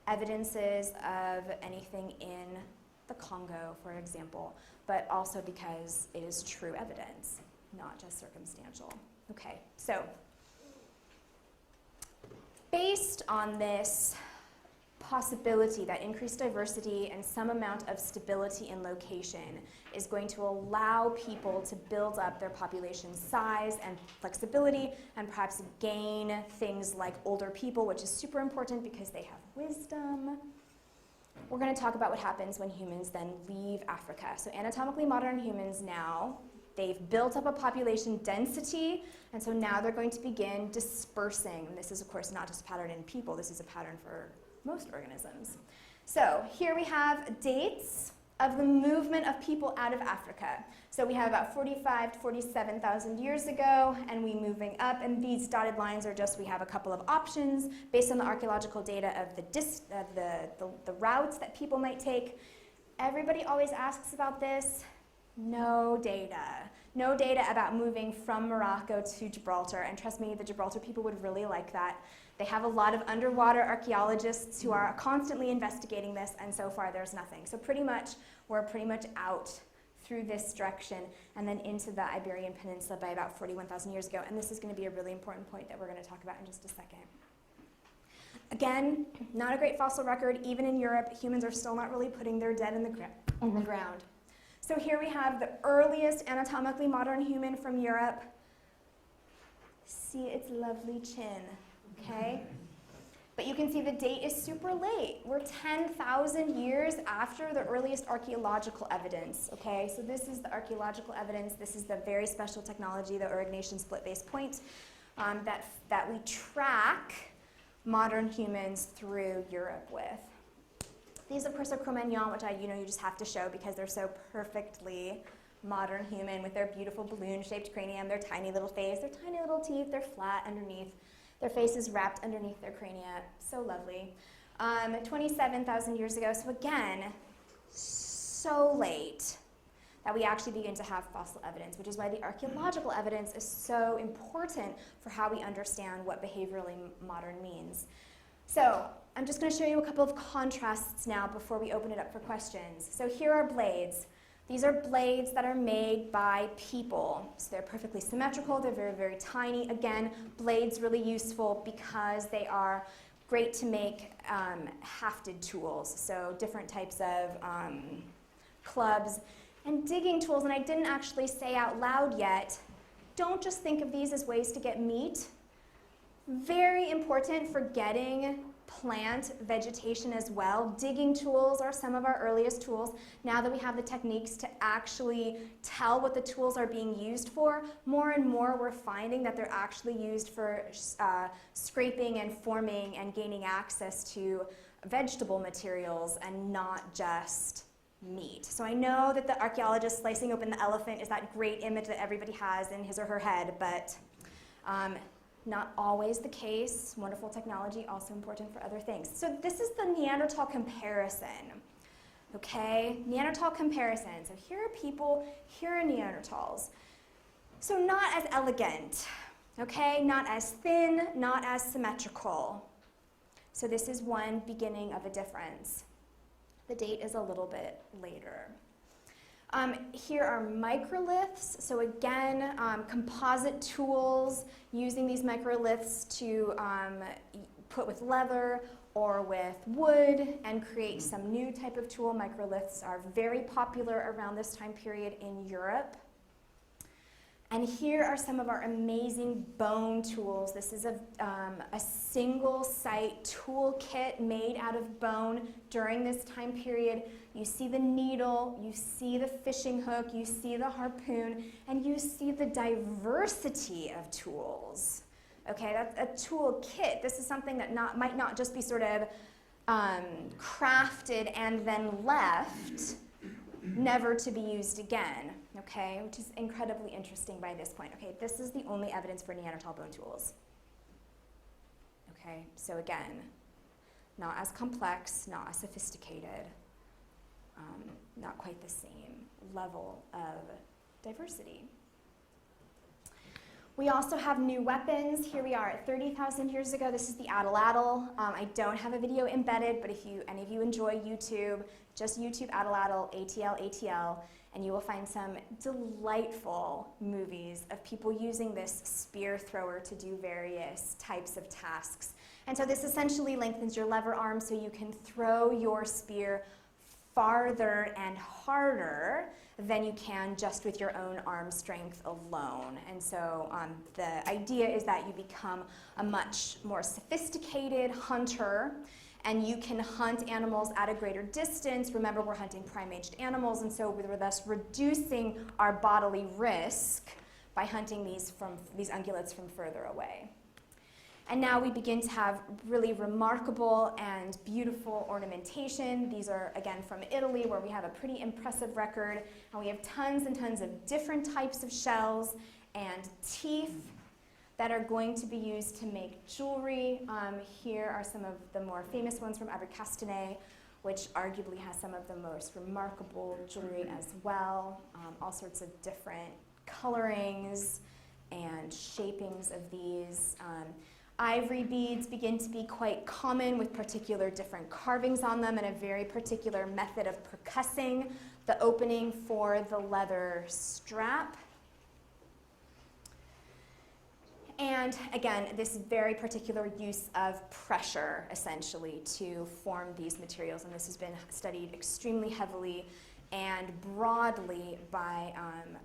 evidences of anything in the Congo, for example, but also because it is true evidence, not just circumstantial. Okay, so based on this possibility that increased diversity and some amount of stability in location is going to allow people to build up their population size and flexibility and perhaps gain things like older people, which is super important because they have wisdom. We're going to talk about what happens when humans then leave Africa. So anatomically modern humans now, they've built up a population density, and so now they're going to begin dispersing. And this is, of course, not just a pattern in people. This is a pattern for most organisms. So here we have dates of the movement of people out of Africa. So we have about 45 to 47,000 years ago, and we moving up, and these dotted lines are just, we have a couple of options based on the archaeological data of the routes that people might take. Everybody always asks about this. No data. No data about moving from Morocco to Gibraltar, and trust me, the Gibraltar people would really like that. They have a lot of underwater archaeologists who are constantly investigating this, and so far there's nothing. So we're pretty much out through this direction and then into the Iberian Peninsula by about 41,000 years ago. And this is going to be a really important point that we're going to talk about in just a second. Again, not a great fossil record. Even in Europe, humans are still not really putting their dead in the ground. So here we have the earliest anatomically modern human from Europe. See its lovely chin, okay? But you can see the date is super late. We're 10,000 years after the earliest archaeological evidence, okay? So this is the archaeological evidence. This is the very special technology, the Aurignacian split base point, that we track modern humans through Europe with. These, of course, are Cro-Magnon, which you just have to show because they're so perfectly modern human with their beautiful balloon-shaped cranium, their tiny little face, their tiny little teeth, they're flat underneath. Their face is wrapped underneath their crania. So lovely. 27,000 years ago, so again, so late that we actually begin to have fossil evidence, which is why the archaeological evidence is so important for how we understand what behaviorally modern means. So I'm just going to show you a couple of contrasts now before we open it up for questions. So here are blades. These are blades that are made by people. So they're perfectly symmetrical, they're very, very tiny. Again, blades really useful because they are great to make hafted tools, so different types of clubs and digging tools. And I didn't actually say out loud yet, don't just think of these as ways to get meat. Very important for getting plant vegetation as well. Digging tools are some of our earliest tools. Now that we have the techniques to actually tell what the tools are being used for, more and more we're finding that they're actually used for scraping and forming and gaining access to vegetable materials and not just meat. So I know that the archaeologist slicing open the elephant is that great image that everybody has in his or her head, but not always the case. Wonderful technology, also important for other things. So this is the Neanderthal comparison, okay? Neanderthal comparison. So here are people, here are Neanderthals. So not as elegant, okay? Not as thin, not as symmetrical. So this is one beginning of a difference. The date is a little bit later. Here are microliths. So again, composite tools, using these microliths to put with leather or with wood and create some new type of tool. Microliths are very popular around this time period in Europe. And here are some of our amazing bone tools. This is a single site tool kit made out of bone during this time period. You see the needle, you see the fishing hook, you see the harpoon, and you see the diversity of tools. Okay, that's a tool kit. This is something that might not just be sort of crafted and then left, never to be used again, okay, which is incredibly interesting by this point. Okay, this is the only evidence for Neanderthal bone tools. Okay, so again, not as complex, not as sophisticated, not quite the same level of diversity. We also have new weapons. Here we are at 30,000 years ago. This is the atlatl. I don't have a video embedded, but if any of you enjoy YouTube, just YouTube atlatl, ATL, and you will find some delightful movies of people using this spear thrower to do various types of tasks. And so this essentially lengthens your lever arm so you can throw your spear farther and harder than you can just with your own arm strength alone. And so the idea is that you become a much more sophisticated hunter, and you can hunt animals at a greater distance. Remember, we're hunting prime-aged animals, and so we're thus reducing our bodily risk by hunting these ungulates from further away. And now we begin to have really remarkable and beautiful ornamentation. These are, again, from Italy, where we have a pretty impressive record. And we have tons and tons of different types of shells and teeth that are going to be used to make jewelry. Here are some of the more famous ones from Abercastine, which arguably has some of the most remarkable jewelry as well. All sorts of different colorings and shapings of these. Ivory beads begin to be quite common with particular different carvings on them and a very particular method of percussing the opening for the leather strap. And again, this very particular use of pressure, essentially, to form these materials. And this has been studied extremely heavily and broadly by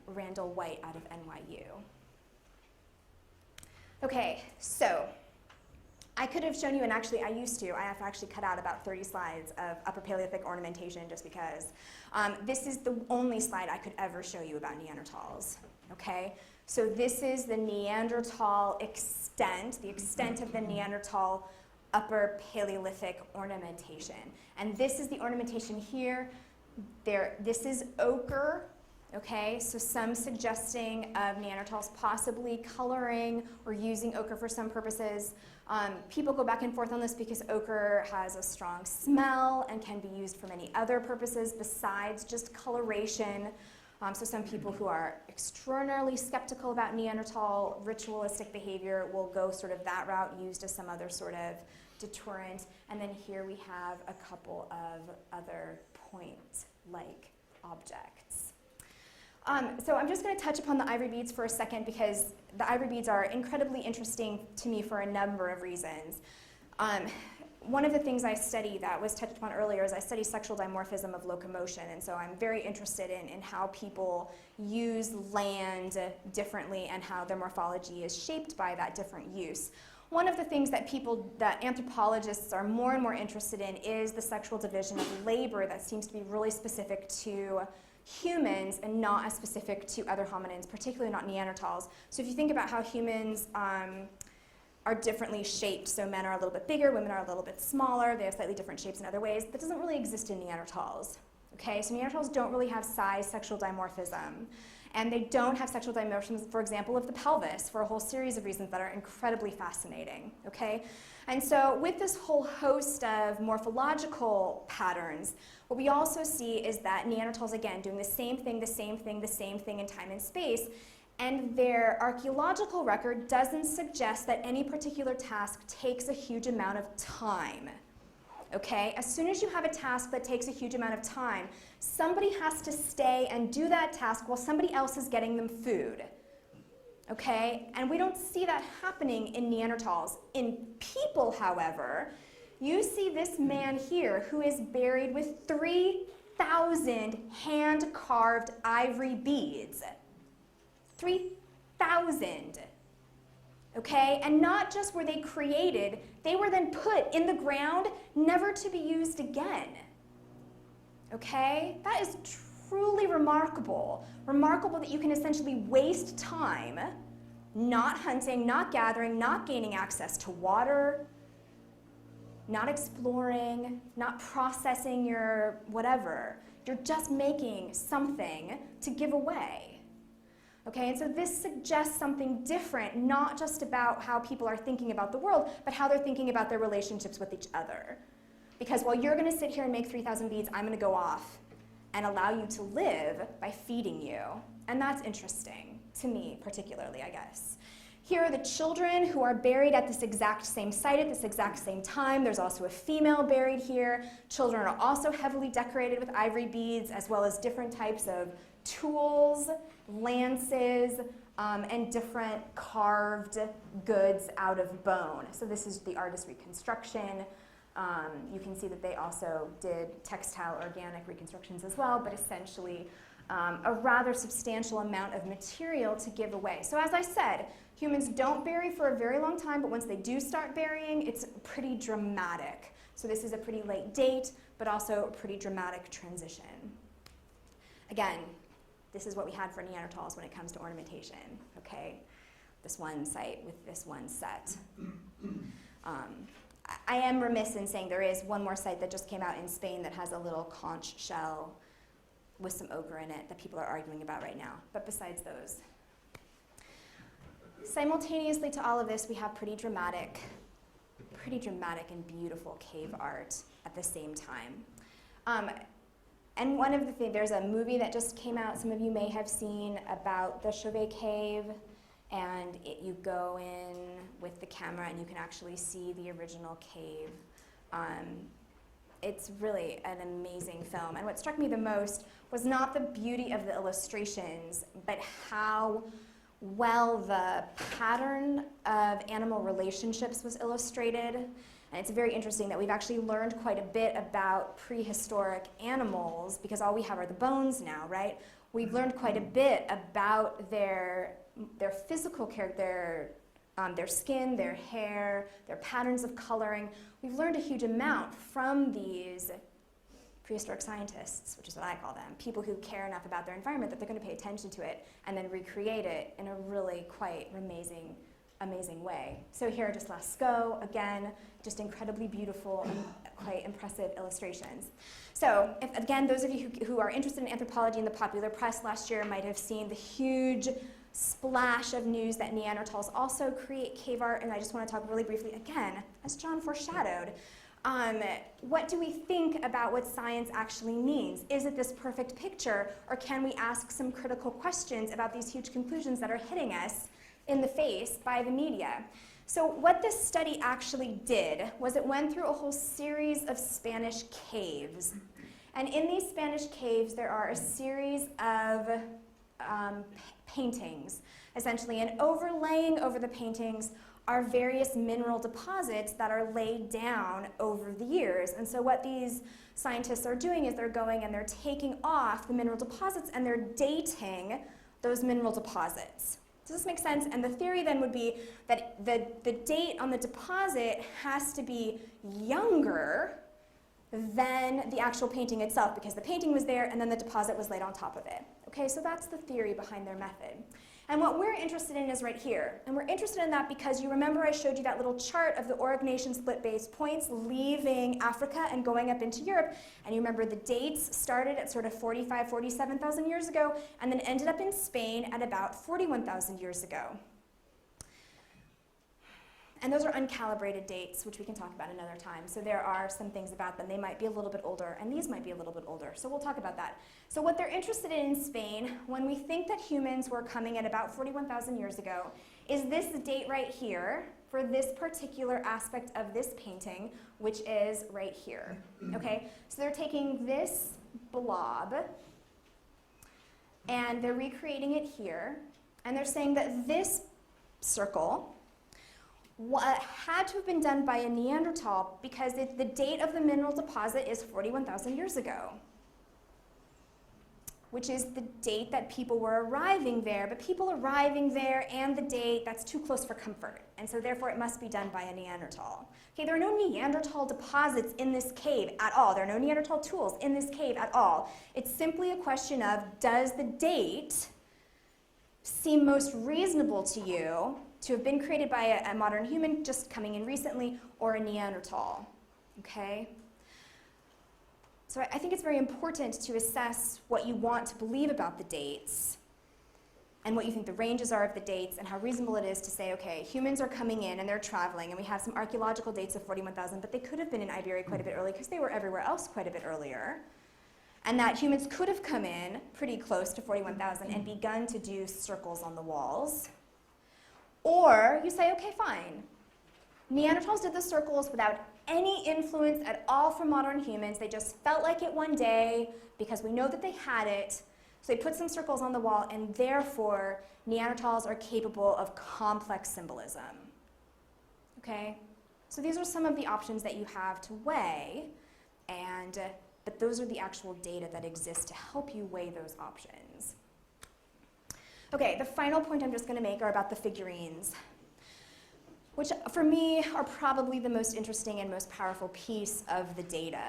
Randall White out of NYU. Okay, so I could have shown you, and actually I have actually cut out about 30 slides of Upper Paleolithic ornamentation just because. This is the only slide I could ever show you about Neanderthals, okay? So this is the Neanderthal extent, the extent of the Neanderthal Upper Paleolithic ornamentation. And this is the ornamentation here. This is ochre, okay? So some suggesting of Neanderthals possibly coloring or using ochre for some purposes. People go back and forth on this because ochre has a strong smell and can be used for many other purposes besides just coloration. So some people who are extraordinarily skeptical about Neanderthal ritualistic behavior will go sort of that route, used as some other sort of deterrent. And then here we have a couple of other point-like objects. So I'm just going to touch upon the ivory beads for a second because the ivory beads are incredibly interesting to me for a number of reasons. One of the things I study that was touched upon earlier is I study sexual dimorphism of locomotion, and so I'm very interested in how people use land differently and how their morphology is shaped by that different use. One of the things that anthropologists are more and more interested in is the sexual division of labor that seems to be really specific to humans and not as specific to other hominins, particularly not Neanderthals. So if you think about how humans are differently shaped, so men are a little bit bigger, women are a little bit smaller, they have slightly different shapes in other ways, that doesn't really exist in Neanderthals. Okay, so Neanderthals don't really have size sexual dimorphism. And they don't have sexual dimorphism, for example, of the pelvis for a whole series of reasons that are incredibly fascinating, okay? And so with this whole host of morphological patterns, what we also see is that Neanderthals, again, doing the same thing in time and space, and their archaeological record doesn't suggest that any particular task takes a huge amount of time. Okay? As soon as you have a task that takes a huge amount of time, somebody has to stay and do that task while somebody else is getting them food. Okay? And we don't see that happening in Neanderthals. In people, however, you see this man here who is buried with 3,000 hand-carved ivory beads. 3,000. Okay? And not just were they created, they were then put in the ground, never to be used again. Okay? That is truly remarkable. Remarkable that you can essentially waste time not hunting, not gathering, not gaining access to water, not exploring, not processing your whatever. You're just making something to give away. Okay, and so this suggests something different, not just about how people are thinking about the world, but how they're thinking about their relationships with each other. Because while you're going to sit here and make 3,000 beads, I'm going to go off and allow you to live by feeding you. And that's interesting, to me particularly, I guess. Here are the children who are buried at this exact same site at this exact same time. There's also a female buried here. Children are also heavily decorated with ivory beads, as well as different types of tools, lances, and different carved goods out of bone. So this is the artist reconstruction. You can see that they also did textile organic reconstructions as well, but essentially a rather substantial amount of material to give away. So as I said, humans don't bury for a very long time, but once they do start burying, it's pretty dramatic. So this is a pretty late date, but also a pretty dramatic transition. Again, this is what we had for Neanderthals when it comes to ornamentation, okay? This one site with this one set. I am remiss in saying there is one more site that just came out in Spain that has a little conch shell with some ochre in it that people are arguing about right now. But besides those, simultaneously to all of this, we have pretty dramatic and beautiful cave art at the same time. And one of the things, there's a movie that just came out, some of you may have seen, about the Chauvet Cave and you go in with the camera and you can actually see the original cave. It's really an amazing film. And what struck me the most was not the beauty of the illustrations, but how well the pattern of animal relationships was illustrated. And it's very interesting that we've actually learned quite a bit about prehistoric animals, because all we have are the bones now, right? We've learned quite a bit about their physical character, their skin, their hair, their patterns of coloring. We've learned a huge amount from these prehistoric scientists, which is what I call them, people who care enough about their environment that they're going to pay attention to it and then recreate it in a really quite amazing way. So here are just Lascaux, again, just incredibly beautiful and quite impressive illustrations. So, again, those of you who are interested in anthropology in the popular press last year might have seen the huge splash of news that Neanderthals also create cave art, and I just want to talk really briefly, again, as John foreshadowed, what do we think about what science actually means? Is it this perfect picture, or can we ask some critical questions about these huge conclusions that are hitting us in the face by the media? So what this study actually did was it went through a whole series of Spanish caves. And in these Spanish caves, there are a series of paintings, essentially, and overlaying over the paintings are various mineral deposits that are laid down over the years. And so what these scientists are doing is they're going and they're taking off the mineral deposits and they're dating those mineral deposits. Does this make sense? And the theory then would be that the date on the deposit has to be younger than the actual painting itself, because the painting was there and then the deposit was laid on top of it. Okay, so that's the theory behind their method. And what we're interested in is right here. And we're interested in that because you remember I showed you that little chart of the Aurignacian split-base points leaving Africa and going up into Europe. And you remember the dates started at sort of 45, 47,000 years ago and then ended up in Spain at about 41,000 years ago. And those are uncalibrated dates, which we can talk about another time. So there are some things about them. They might be a little bit older, and these might be a little bit older. So we'll talk about that. So what they're interested in Spain, when we think that humans were coming at about 41,000 years ago, is this date right here for this particular aspect of this painting, which is right here. Okay? So they're taking this blob, and they're recreating it here, and they're saying that this circle had to have been done by a Neanderthal because the date of the mineral deposit is 41,000 years ago, which is the date that people were arriving there. But people arriving there and the date, that's too close for comfort. And so therefore it must be done by a Neanderthal. Okay, there are no Neanderthal deposits in this cave at all. There are no Neanderthal tools in this cave at all. It's simply a question of, does the date seem most reasonable to you to have been created by a modern human just coming in recently, or a Neanderthal, okay? So I think it's very important to assess what you want to believe about the dates and what you think the ranges are of the dates and how reasonable it is to say, okay, humans are coming in and they're traveling and we have some archaeological dates of 41,000, but they could have been in Iberia quite a bit early because they were everywhere else quite a bit earlier. And that humans could have come in pretty close to 41,000 and begun to do circles on the walls. Or you say, okay, fine. Neanderthals did the circles without any influence at all from modern humans. They just felt like it one day because we know that they had it. So they put some circles on the wall, and therefore Neanderthals are capable of complex symbolism. Okay? So these are some of the options that you have to weigh, but those are the actual data that exist to help you weigh those options. Okay, the final point I'm just going to make are about the figurines, which for me are probably the most interesting and most powerful piece of the data.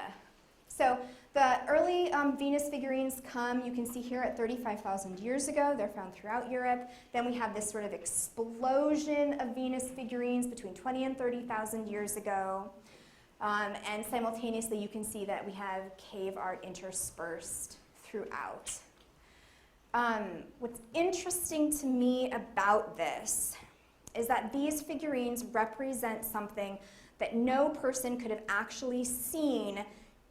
So the early Venus figurines come, you can see here, at 35,000 years ago. They're found throughout Europe. Then we have this sort of explosion of Venus figurines between 20 and 30,000 years ago. And simultaneously, you can see that we have cave art interspersed throughout. What's interesting to me about this is that these figurines represent something that no person could have actually seen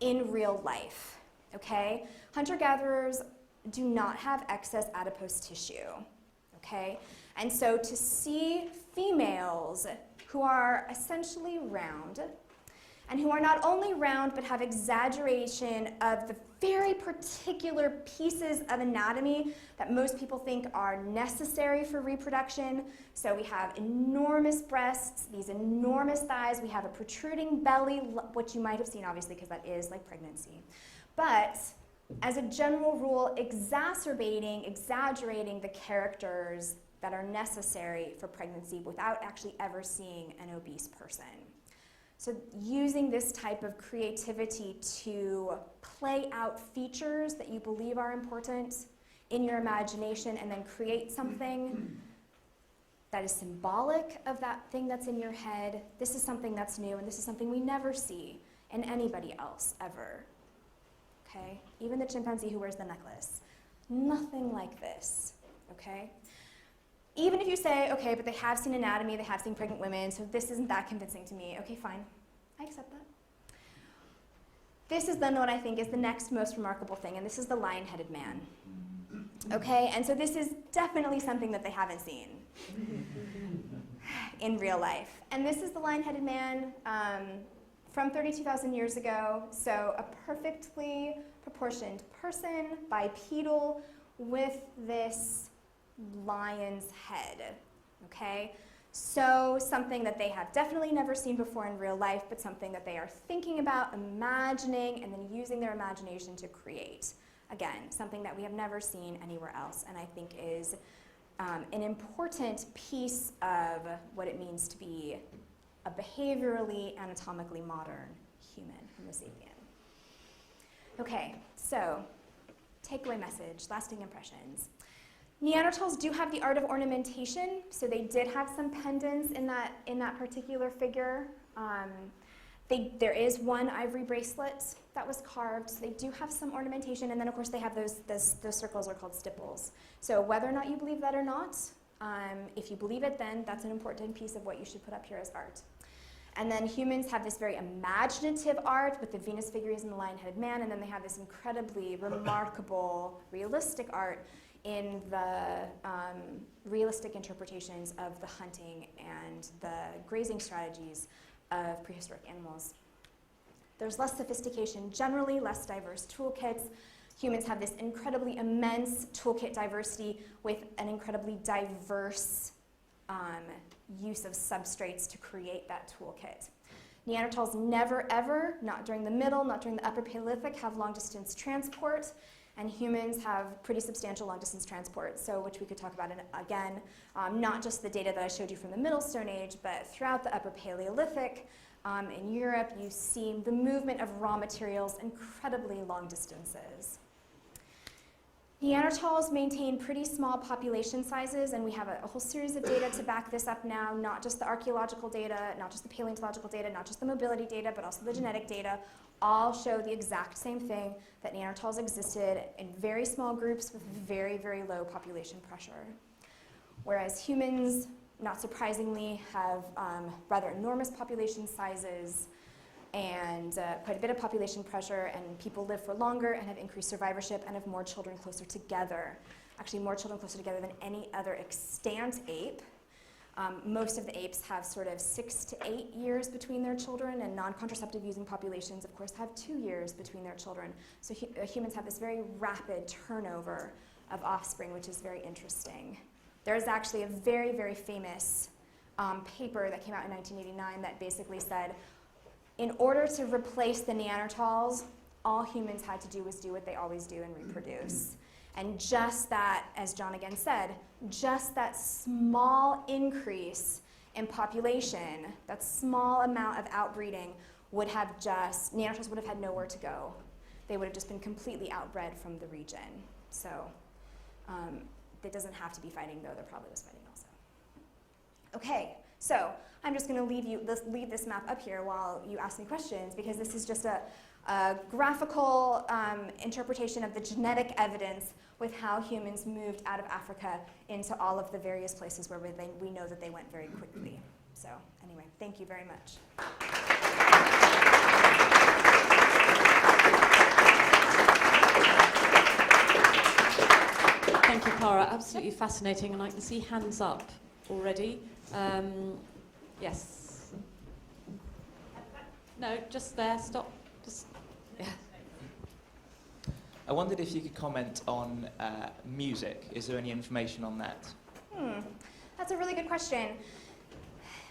in real life, okay? Hunter-gatherers do not have excess adipose tissue, okay? And so to see females who are essentially round, and who are not only round but have exaggeration of the very particular pieces of anatomy that most people think are necessary for reproduction. So we have enormous breasts, these enormous thighs, we have a protruding belly, which you might have seen obviously because that is like pregnancy. But as a general rule, exaggerating the characters that are necessary for pregnancy without actually ever seeing an obese person. So using this type of creativity to play out features that you believe are important in your imagination and then create something that is symbolic of that thing that's in your head, this is something that's new, and this is something we never see in anybody else ever. Okay? Even the chimpanzee who wears the necklace. Nothing like this. Okay? Even if you say, okay, but they have seen anatomy, they have seen pregnant women, so this isn't that convincing to me. Okay, fine. I accept that. This is then what I think is the next most remarkable thing, and this is the lion-headed man. Okay, and so this is definitely something that they haven't seen in real life. And this is the lion-headed man from 32,000 years ago, so a perfectly proportioned person, bipedal, with this lion's head, okay? So something that they have definitely never seen before in real life, but something that they are thinking about, imagining, and then using their imagination to create. Again, something that we have never seen anywhere else, and I think is an important piece of what it means to be a behaviorally, anatomically modern human, Homo sapien. Okay, so takeaway message, lasting impressions. Neanderthals do have the art of ornamentation, so they did have some pendants in that particular figure. There is one ivory bracelet that was carved, so they do have some ornamentation, and then of course they have those circles are called stipples. So whether or not you believe that or not, if you believe it, then that's an important piece of what you should put up here as art. And then humans have this very imaginative art with the Venus figures and the lion-headed man, and then they have this incredibly remarkable, realistic art in the realistic interpretations of the hunting and the grazing strategies of prehistoric animals. There's less sophistication, generally less diverse toolkits. Humans have this incredibly immense toolkit diversity with an incredibly diverse use of substrates to create that toolkit. Neanderthals never ever, not during the middle, not during the upper Paleolithic, have long distance transport. And humans have pretty substantial long-distance transport, so which we could talk about again, not just the data that I showed you from the Middle Stone Age, but throughout the Upper Paleolithic, in Europe, you see the movement of raw materials incredibly long distances. Neanderthals maintain pretty small population sizes, and we have a whole series of data to back this up now, not just the archaeological data, not just the paleontological data, not just the mobility data, but also the genetic data, all show the exact same thing, that Neanderthals existed in very small groups with very, very low population pressure. Whereas humans, not surprisingly, have rather enormous population sizes and quite a bit of population pressure, and people live for longer and have increased survivorship and have more children closer together. Actually, more children closer together than any other extant ape. Most of the apes have sort of 6 to 8 years between their children, and non-contraceptive using populations, of course, have 2 years between their children. So humans have this very rapid turnover of offspring, which is very interesting. There is actually a very, very famous paper that came out in 1989 that basically said, in order to replace the Neanderthals, all humans had to do was do what they always do and reproduce. And just that, as John again said, just that small increase in population, that small amount of outbreeding would have Neanderthals would have had nowhere to go. They would have just been completely outbred from the region. So it doesn't have to be fighting, though. There probably was fighting also. Okay, so I'm just going to leave this map up here while you ask me questions, because this is just a graphical interpretation of the genetic evidence with how humans moved out of Africa into all of the various places where we know that they went very quickly. So anyway, thank you very much. Thank you, Cara. Absolutely. absolutely fascinating, and I can see hands up already. Yes. No, just there. Stop. Just yeah. I wondered if you could comment on music. Is there any information on that? That's a really good question.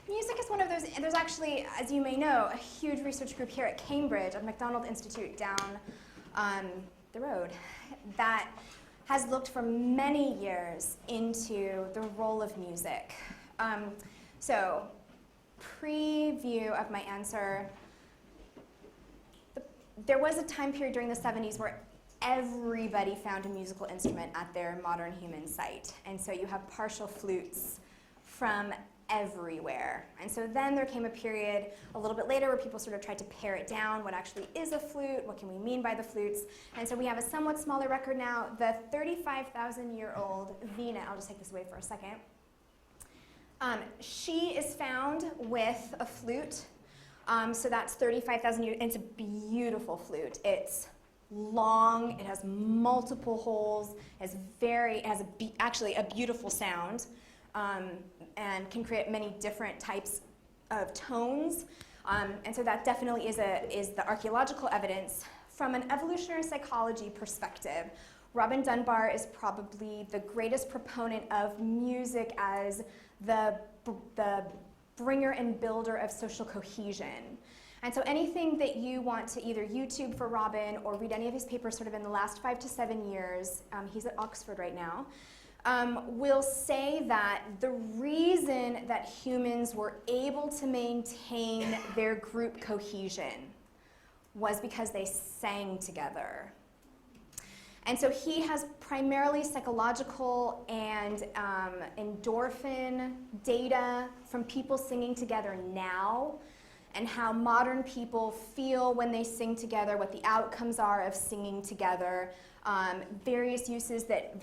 Music is one of those, and there's actually, as you may know, a huge research group here at Cambridge, at MacDonald Institute down the road, that has looked for many years into the role of music. So, preview of my answer, there was a time period during the 70s where everybody found a musical instrument at their modern human site. And so you have partial flutes from everywhere. And so then there came a period a little bit later where people sort of tried to pare it down. What actually is a flute? What can we mean by the flutes? And so we have a somewhat smaller record now. The 35,000-year-old Vina, I'll just take this away for a second. She is found with a flute. So that's 35,000 years. It's a beautiful flute. It's long, it has multiple holes, it has actually a beautiful sound, and can create many different types of tones. And so that definitely is the archaeological evidence. From an evolutionary psychology perspective, Robin Dunbar is probably the greatest proponent of music as the bringer and builder of social cohesion. And so anything that you want to either YouTube for Robin or read any of his papers sort of in the last 5 to 7 years, he's at Oxford right now, will say that the reason that humans were able to maintain their group cohesion was because they sang together. And so he has primarily psychological and endorphin data from people singing together now, and how modern people feel when they sing together, what the outcomes are of singing together, various uses that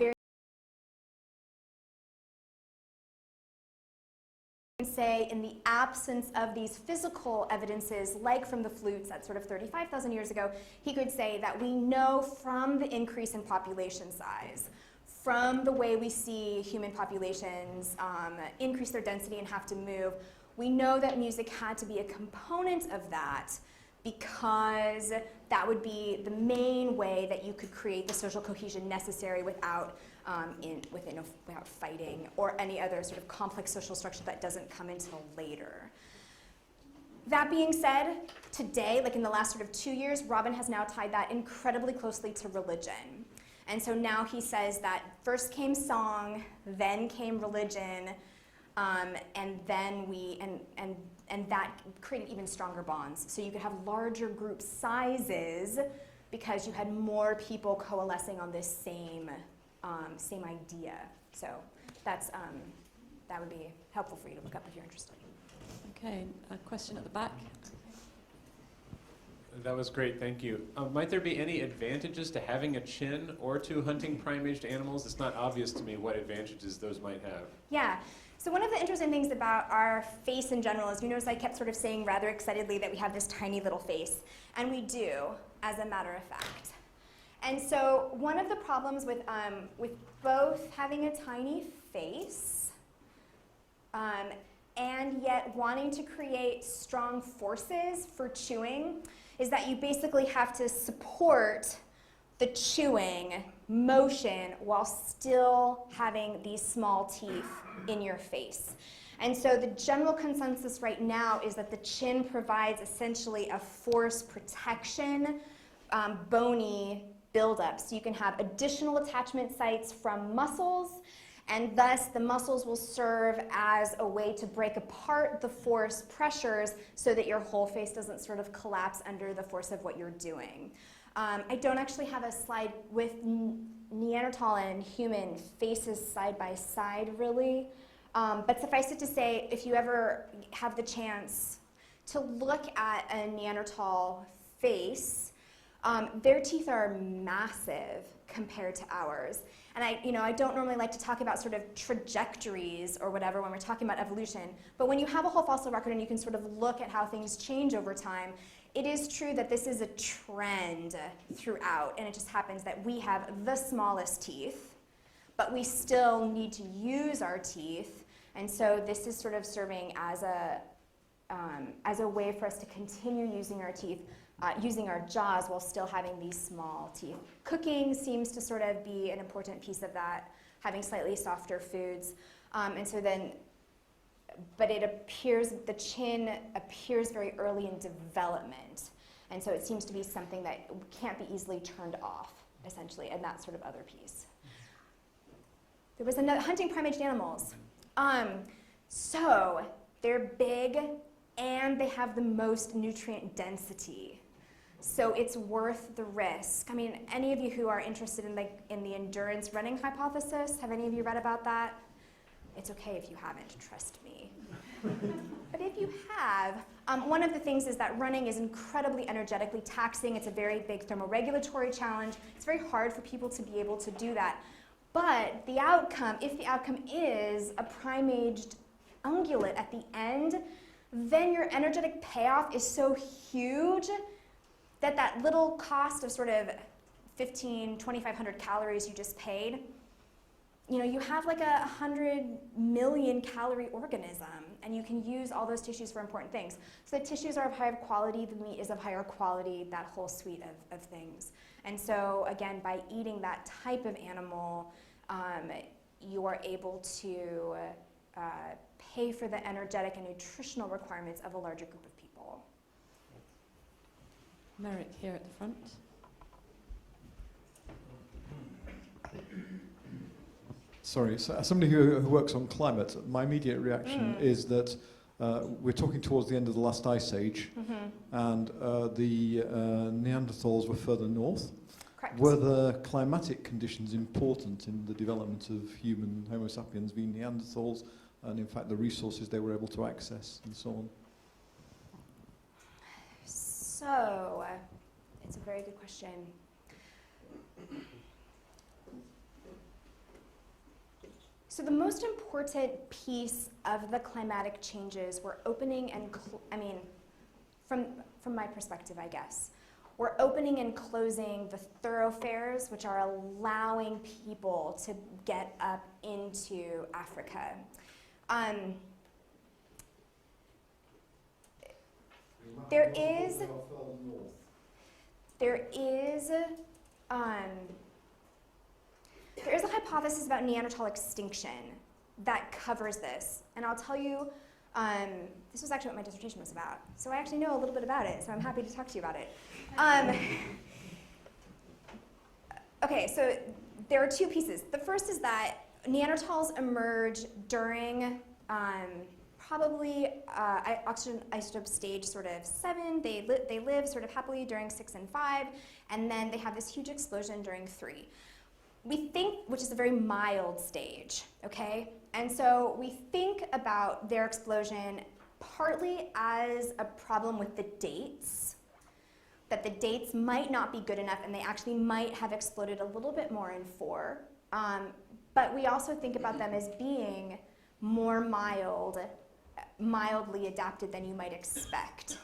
say in the absence of these physical evidences, like from the flutes at sort of 35,000 years ago, he could say that we know from the increase in population size, from the way we see human populations increase their density and have to move, we know that music had to be a component of that because that would be the main way that you could create the social cohesion necessary without fighting or any other sort of complex social structure that doesn't come until later. That being said, today, like in the last sort of 2 years, Robin has now tied that incredibly closely to religion. And so now he says that first came song, then came religion, and then and that created even stronger bonds. So you could have larger group sizes because you had more people coalescing on this same idea. So that's that would be helpful for you to look up if you're interested. Okay, a question at the back. That was great, thank you. Might there be any advantages to having a chin or to hunting prime-aged animals? It's not obvious to me what advantages those might have. Yeah. So one of the interesting things about our face in general is, you notice I kept sort of saying rather excitedly that we have this tiny little face. And we do, as a matter of fact. And so one of the problems with both having a tiny face and yet wanting to create strong forces for chewing is that you basically have to support the chewing motion while still having these small teeth in your face. And so the general consensus right now is that the chin provides essentially a force protection, bony buildup. So you can have additional attachment sites from muscles, and thus the muscles will serve as a way to break apart the force pressures so that your whole face doesn't sort of collapse under the force of what you're doing. I don't actually have a slide with Neanderthal and human faces side by side, really. But suffice it to say, if you ever have the chance to look at a Neanderthal face, their teeth are massive compared to ours. And I don't normally like to talk about sort of trajectories or whatever when we're talking about evolution, but when you have a whole fossil record and you can sort of look at how things change over time, it is true that this is a trend throughout, and it just happens that we have the smallest teeth, but we still need to use our teeth. And so this is sort of serving as a way for us to continue using our teeth, using our jaws while still having these small teeth. Cooking seems to sort of be an important piece of that, having slightly softer foods. And so then, but it appears, the chin appears very early in development. And so it seems to be something that can't be easily turned off, essentially, and that sort of other piece. There was another, hunting prime-aged animals. So they're big and they have the most nutrient density. So it's worth the risk. I mean, any of you who are interested in the endurance running hypothesis, have any of you read about that? It's okay if you haven't, trust me. But if you have, one of the things is that running is incredibly energetically taxing. It's a very big thermoregulatory challenge. It's very hard for people to be able to do that. But the outcome, if the outcome is a prime-aged ungulate at the end, then your energetic payoff is so huge that that little cost of sort of 2,500 calories you just paid, you know, you have like 100 million calorie organism, and you can use all those tissues for important things. So the tissues are of higher quality, the meat is of higher quality, that whole suite of things. And so again, by eating that type of animal, you are able to pay for the energetic and nutritional requirements of a larger group of people. Merrick here at the front. Sorry, so as somebody who works on climate, my immediate reaction is that we're talking towards the end of the last ice age, and the Neanderthals were further north. Correct. Were the climatic conditions important in the development of human Homo sapiens v Neanderthals, and in fact the resources they were able to access and so on? So, it's a very good question. So the most important piece of the climatic changes were opening and, from my perspective, I guess, we're opening and closing the thoroughfares, which are allowing people to get up into Africa. There is a hypothesis about Neanderthal extinction that covers this. And I'll tell you, this was actually what my dissertation was about. So I actually know a little bit about it, so I'm happy to talk to you about it. Okay, so there are two pieces. The first is that Neanderthals emerge during probably oxygen isotope stage sort of 7. They live sort of happily during 6 and 5, and then they have this huge explosion during 3. We think, which is a very mild stage, okay? And so we think about their explosion partly as a problem with the dates, that the dates might not be good enough and they actually might have exploded a little bit more in 4. But we also think about them as being more mildly adapted than you might expect.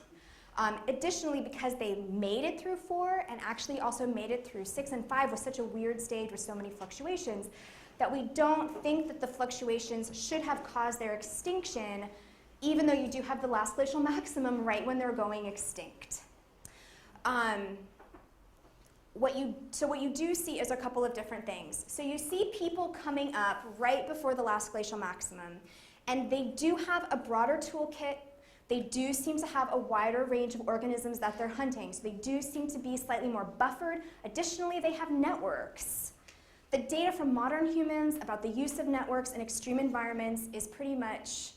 Additionally, because they made it through 4 and actually also made it through 6 and 5 with such a weird stage with so many fluctuations, that we don't think that the fluctuations should have caused their extinction, even though you do have the last glacial maximum right when they're going extinct. What you do see is a couple of different things. So you see people coming up right before the last glacial maximum, and they do have a broader toolkit. They do seem to have a wider range of organisms that they're hunting, so they do seem to be slightly more buffered. Additionally, they have networks. The data from modern humans about the use of networks in extreme environments is pretty much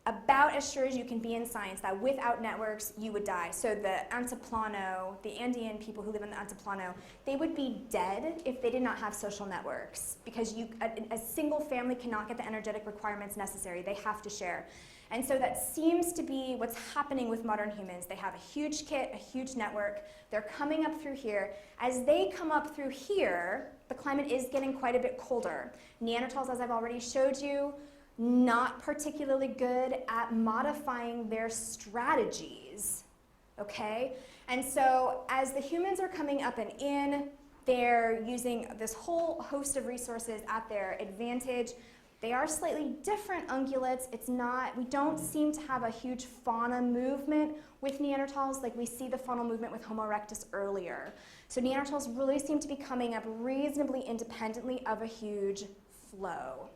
about as sure as you can be in science, that without networks, you would die. So the Altiplano, the Andean people who live in the Altiplano, they would be dead if they did not have social networks, because a single family cannot get the energetic requirements necessary. They have to share. And so that seems to be what's happening with modern humans. They have a huge kit, a huge network. They're coming up through here. As they come up through here, the climate is getting quite a bit colder. Neanderthals, as I've already showed you, not particularly good at modifying their strategies, okay? And so as the humans are coming up and in, They're using this whole host of resources at their advantage. They are slightly different ungulates. We don't seem to have a huge fauna movement with Neanderthals like we see the faunal movement with Homo erectus earlier. So Neanderthals really seem to be coming up reasonably independently of a huge flow.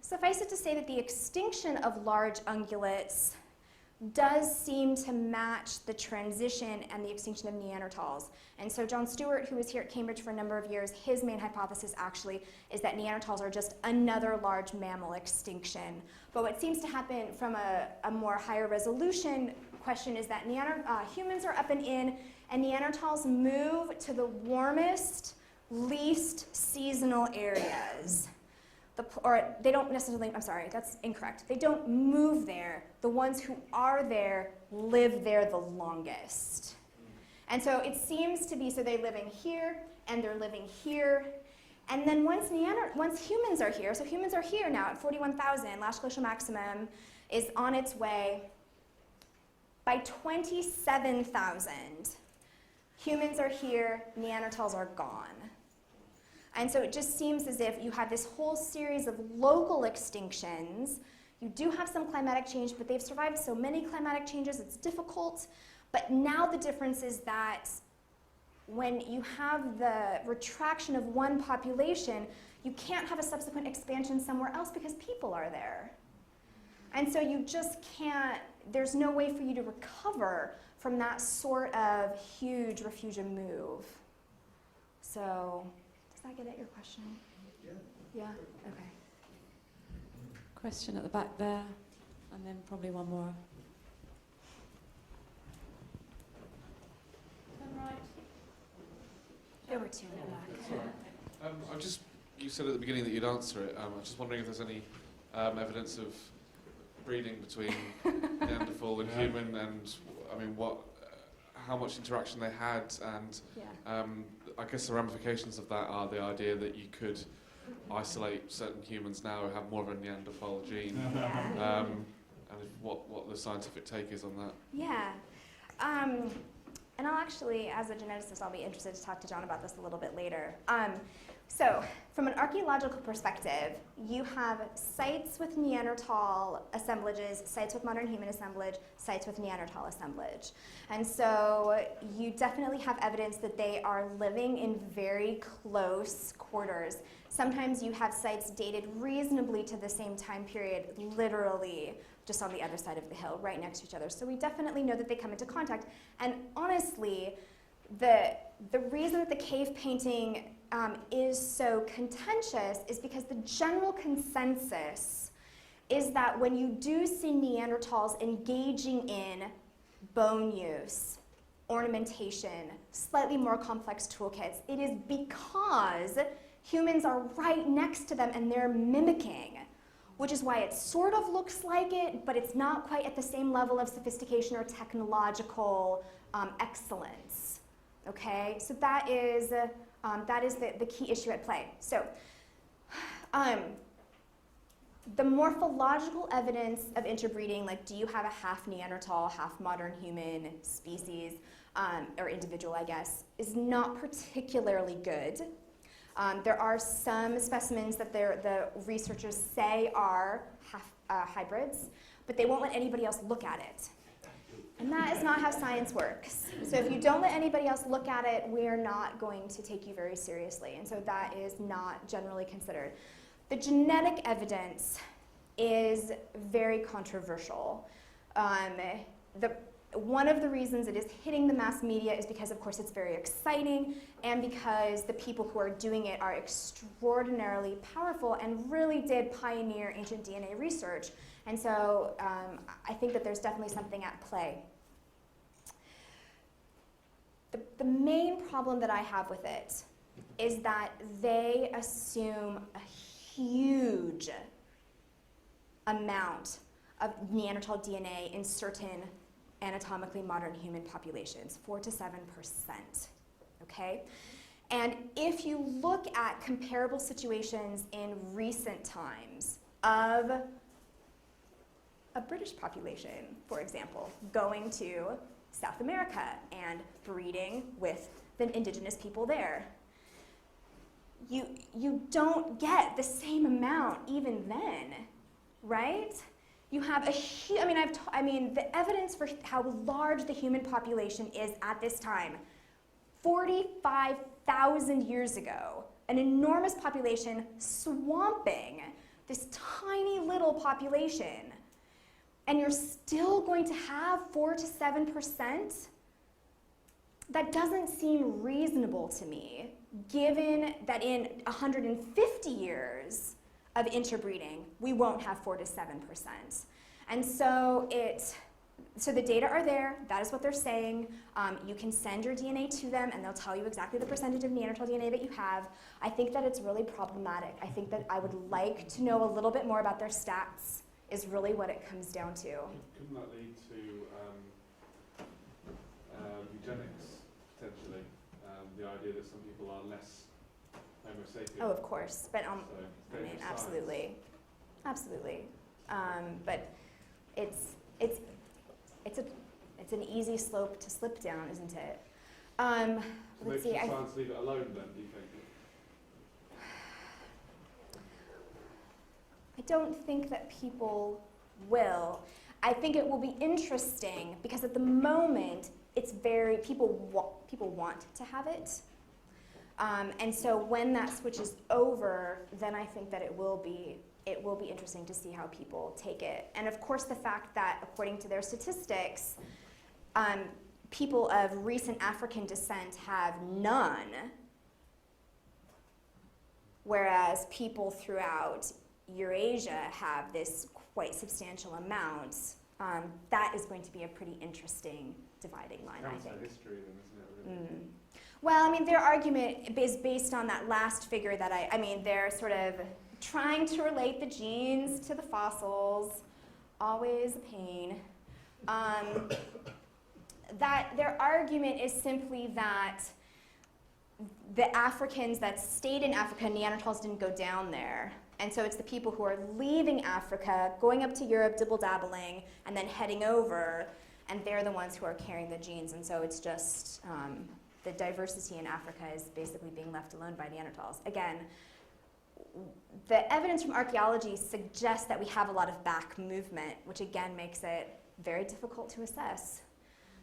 Suffice it to say that the extinction of large ungulates does seem to match the transition and the extinction of Neanderthals. And so John Stewart, who was here at Cambridge for a number of years, his main hypothesis actually is that Neanderthals are just another large mammal extinction. But what seems to happen from a more higher resolution question is that humans are up and in, and Neanderthals move to the warmest, least seasonal areas. Or they don't necessarily, I'm sorry, that's incorrect. They don't move there. The ones who are there live there the longest. And so it seems to be, so they're living here, and they're living here. And then once humans are here, so humans are here now at 41,000, last glacial maximum is on its way. By 27,000, humans are here, Neanderthals are gone. And so it just seems as if you have this whole series of local extinctions. You do have some climatic change, but they've survived so many climatic changes, it's difficult. But now the difference is that when you have the retraction of one population, you can't have a subsequent expansion somewhere else because people are there. And so you just can't, there's no way for you to recover from that sort of huge refugium move. So, does that get at your question? Yeah. Yeah? Okay. Question at the back there, and then probably one more. Turn right. There were two in the back. You said at the beginning that you'd answer it. I'm just wondering if there's any evidence of breeding between Neanderthal and human, and I mean, how much interaction they had, and I guess the ramifications of that are the idea that you could isolate certain humans now who have more of a Neanderthal gene, and what the scientific take is on that. Yeah. And I'll actually, as a geneticist, I'll be interested to talk to John about this a little bit later. So, from an archaeological perspective, you have sites with Neanderthal assemblages, sites with modern human assemblage, sites with Neanderthal assemblage. And so you definitely have evidence that they are living in very close quarters. Sometimes you have sites dated reasonably to the same time period, literally just on the other side of the hill, right next to each other. So we definitely know that they come into contact. And honestly, the reason that the cave painting is so contentious is because the general consensus is that when you do see Neanderthals engaging in bone use, ornamentation, slightly more complex toolkits, it is because humans are right next to them and they're mimicking, which is why it sort of looks like it, but it's not quite at the same level of sophistication or technological excellence. Okay, so that is the key issue at play. So, the morphological evidence of interbreeding, like do you have a half Neanderthal, half modern human species, or individual, I guess, is not particularly good. There are some specimens that the researchers say are half hybrids, but they won't let anybody else look at it. And that is not how science works. So if you don't let anybody else look at it, we're not going to take you very seriously. And so that is not generally considered. The genetic evidence is very controversial. One of the reasons it is hitting the mass media is because, of course, it's very exciting, and because the people who are doing it are extraordinarily powerful and really did pioneer ancient DNA research. And so I think that there's definitely something at play. The main problem that I have with it is that they assume a huge amount of Neanderthal DNA in certain anatomically modern human populations, 4 to 7%, okay? And if you look at comparable situations in recent times of a British population, for example, going to South America and breeding with than indigenous people there. You don't get the same amount even then, right? You have a huge, the evidence for how large the human population is at this time, 45,000 years ago, an enormous population swamping this tiny little population, and you're still going to have 4 to 7%? That doesn't seem reasonable to me, given that in 150 years of interbreeding, we won't have 4 to 7%. And so the data are there. That is what they're saying. You can send your DNA to them, and they'll tell you exactly the percentage of Neanderthal DNA that you have. I think that it's really problematic. I think that I would like to know a little bit more about their stats, is really what it comes down to. Couldn't that lead to eugenics, potentially? The idea that some people are less Homo sapien. Oh, of course, but absolutely, absolutely. But it's an easy slope to slip down, isn't it? So Let's maybe see. science leave it alone then, do you think? I don't think that people will. I think it will be interesting because at the moment it's very people want to have it, and so when that switches over, then I think that it will be interesting to see how people take it. And of course, the fact that according to their statistics, people of recent African descent have none, whereas people throughout Eurasia have this quite substantial amount. That is going to be a pretty interesting dividing line, I think. History then, isn't it, really? Well, their argument is based on that last figure that they're sort of trying to relate the genes to the fossils, always a pain. That their argument is simply that the Africans that stayed in Africa, Neanderthals didn't go down there. And so it's the people who are leaving Africa, going up to Europe, dibble-dabbling, and then heading over, and they're the ones who are carrying the genes. And so it's just the diversity in Africa is basically being left alone by Neanderthals. Again, the evidence from archaeology suggests that we have a lot of back movement, which again makes it very difficult to assess.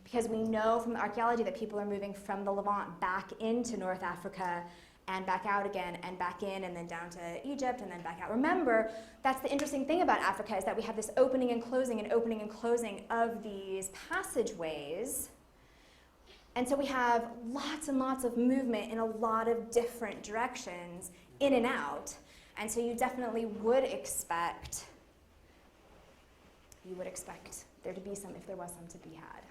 Because we know from archaeology that people are moving from the Levant back into North Africa and back out again and back in and then down to Egypt and then back out. Remember, that's the interesting thing about Africa is that we have this opening and closing of these passageways. And so we have lots and lots of movement in a lot of different directions, in and out. And so you definitely would expect there to be some, if there was some to be had.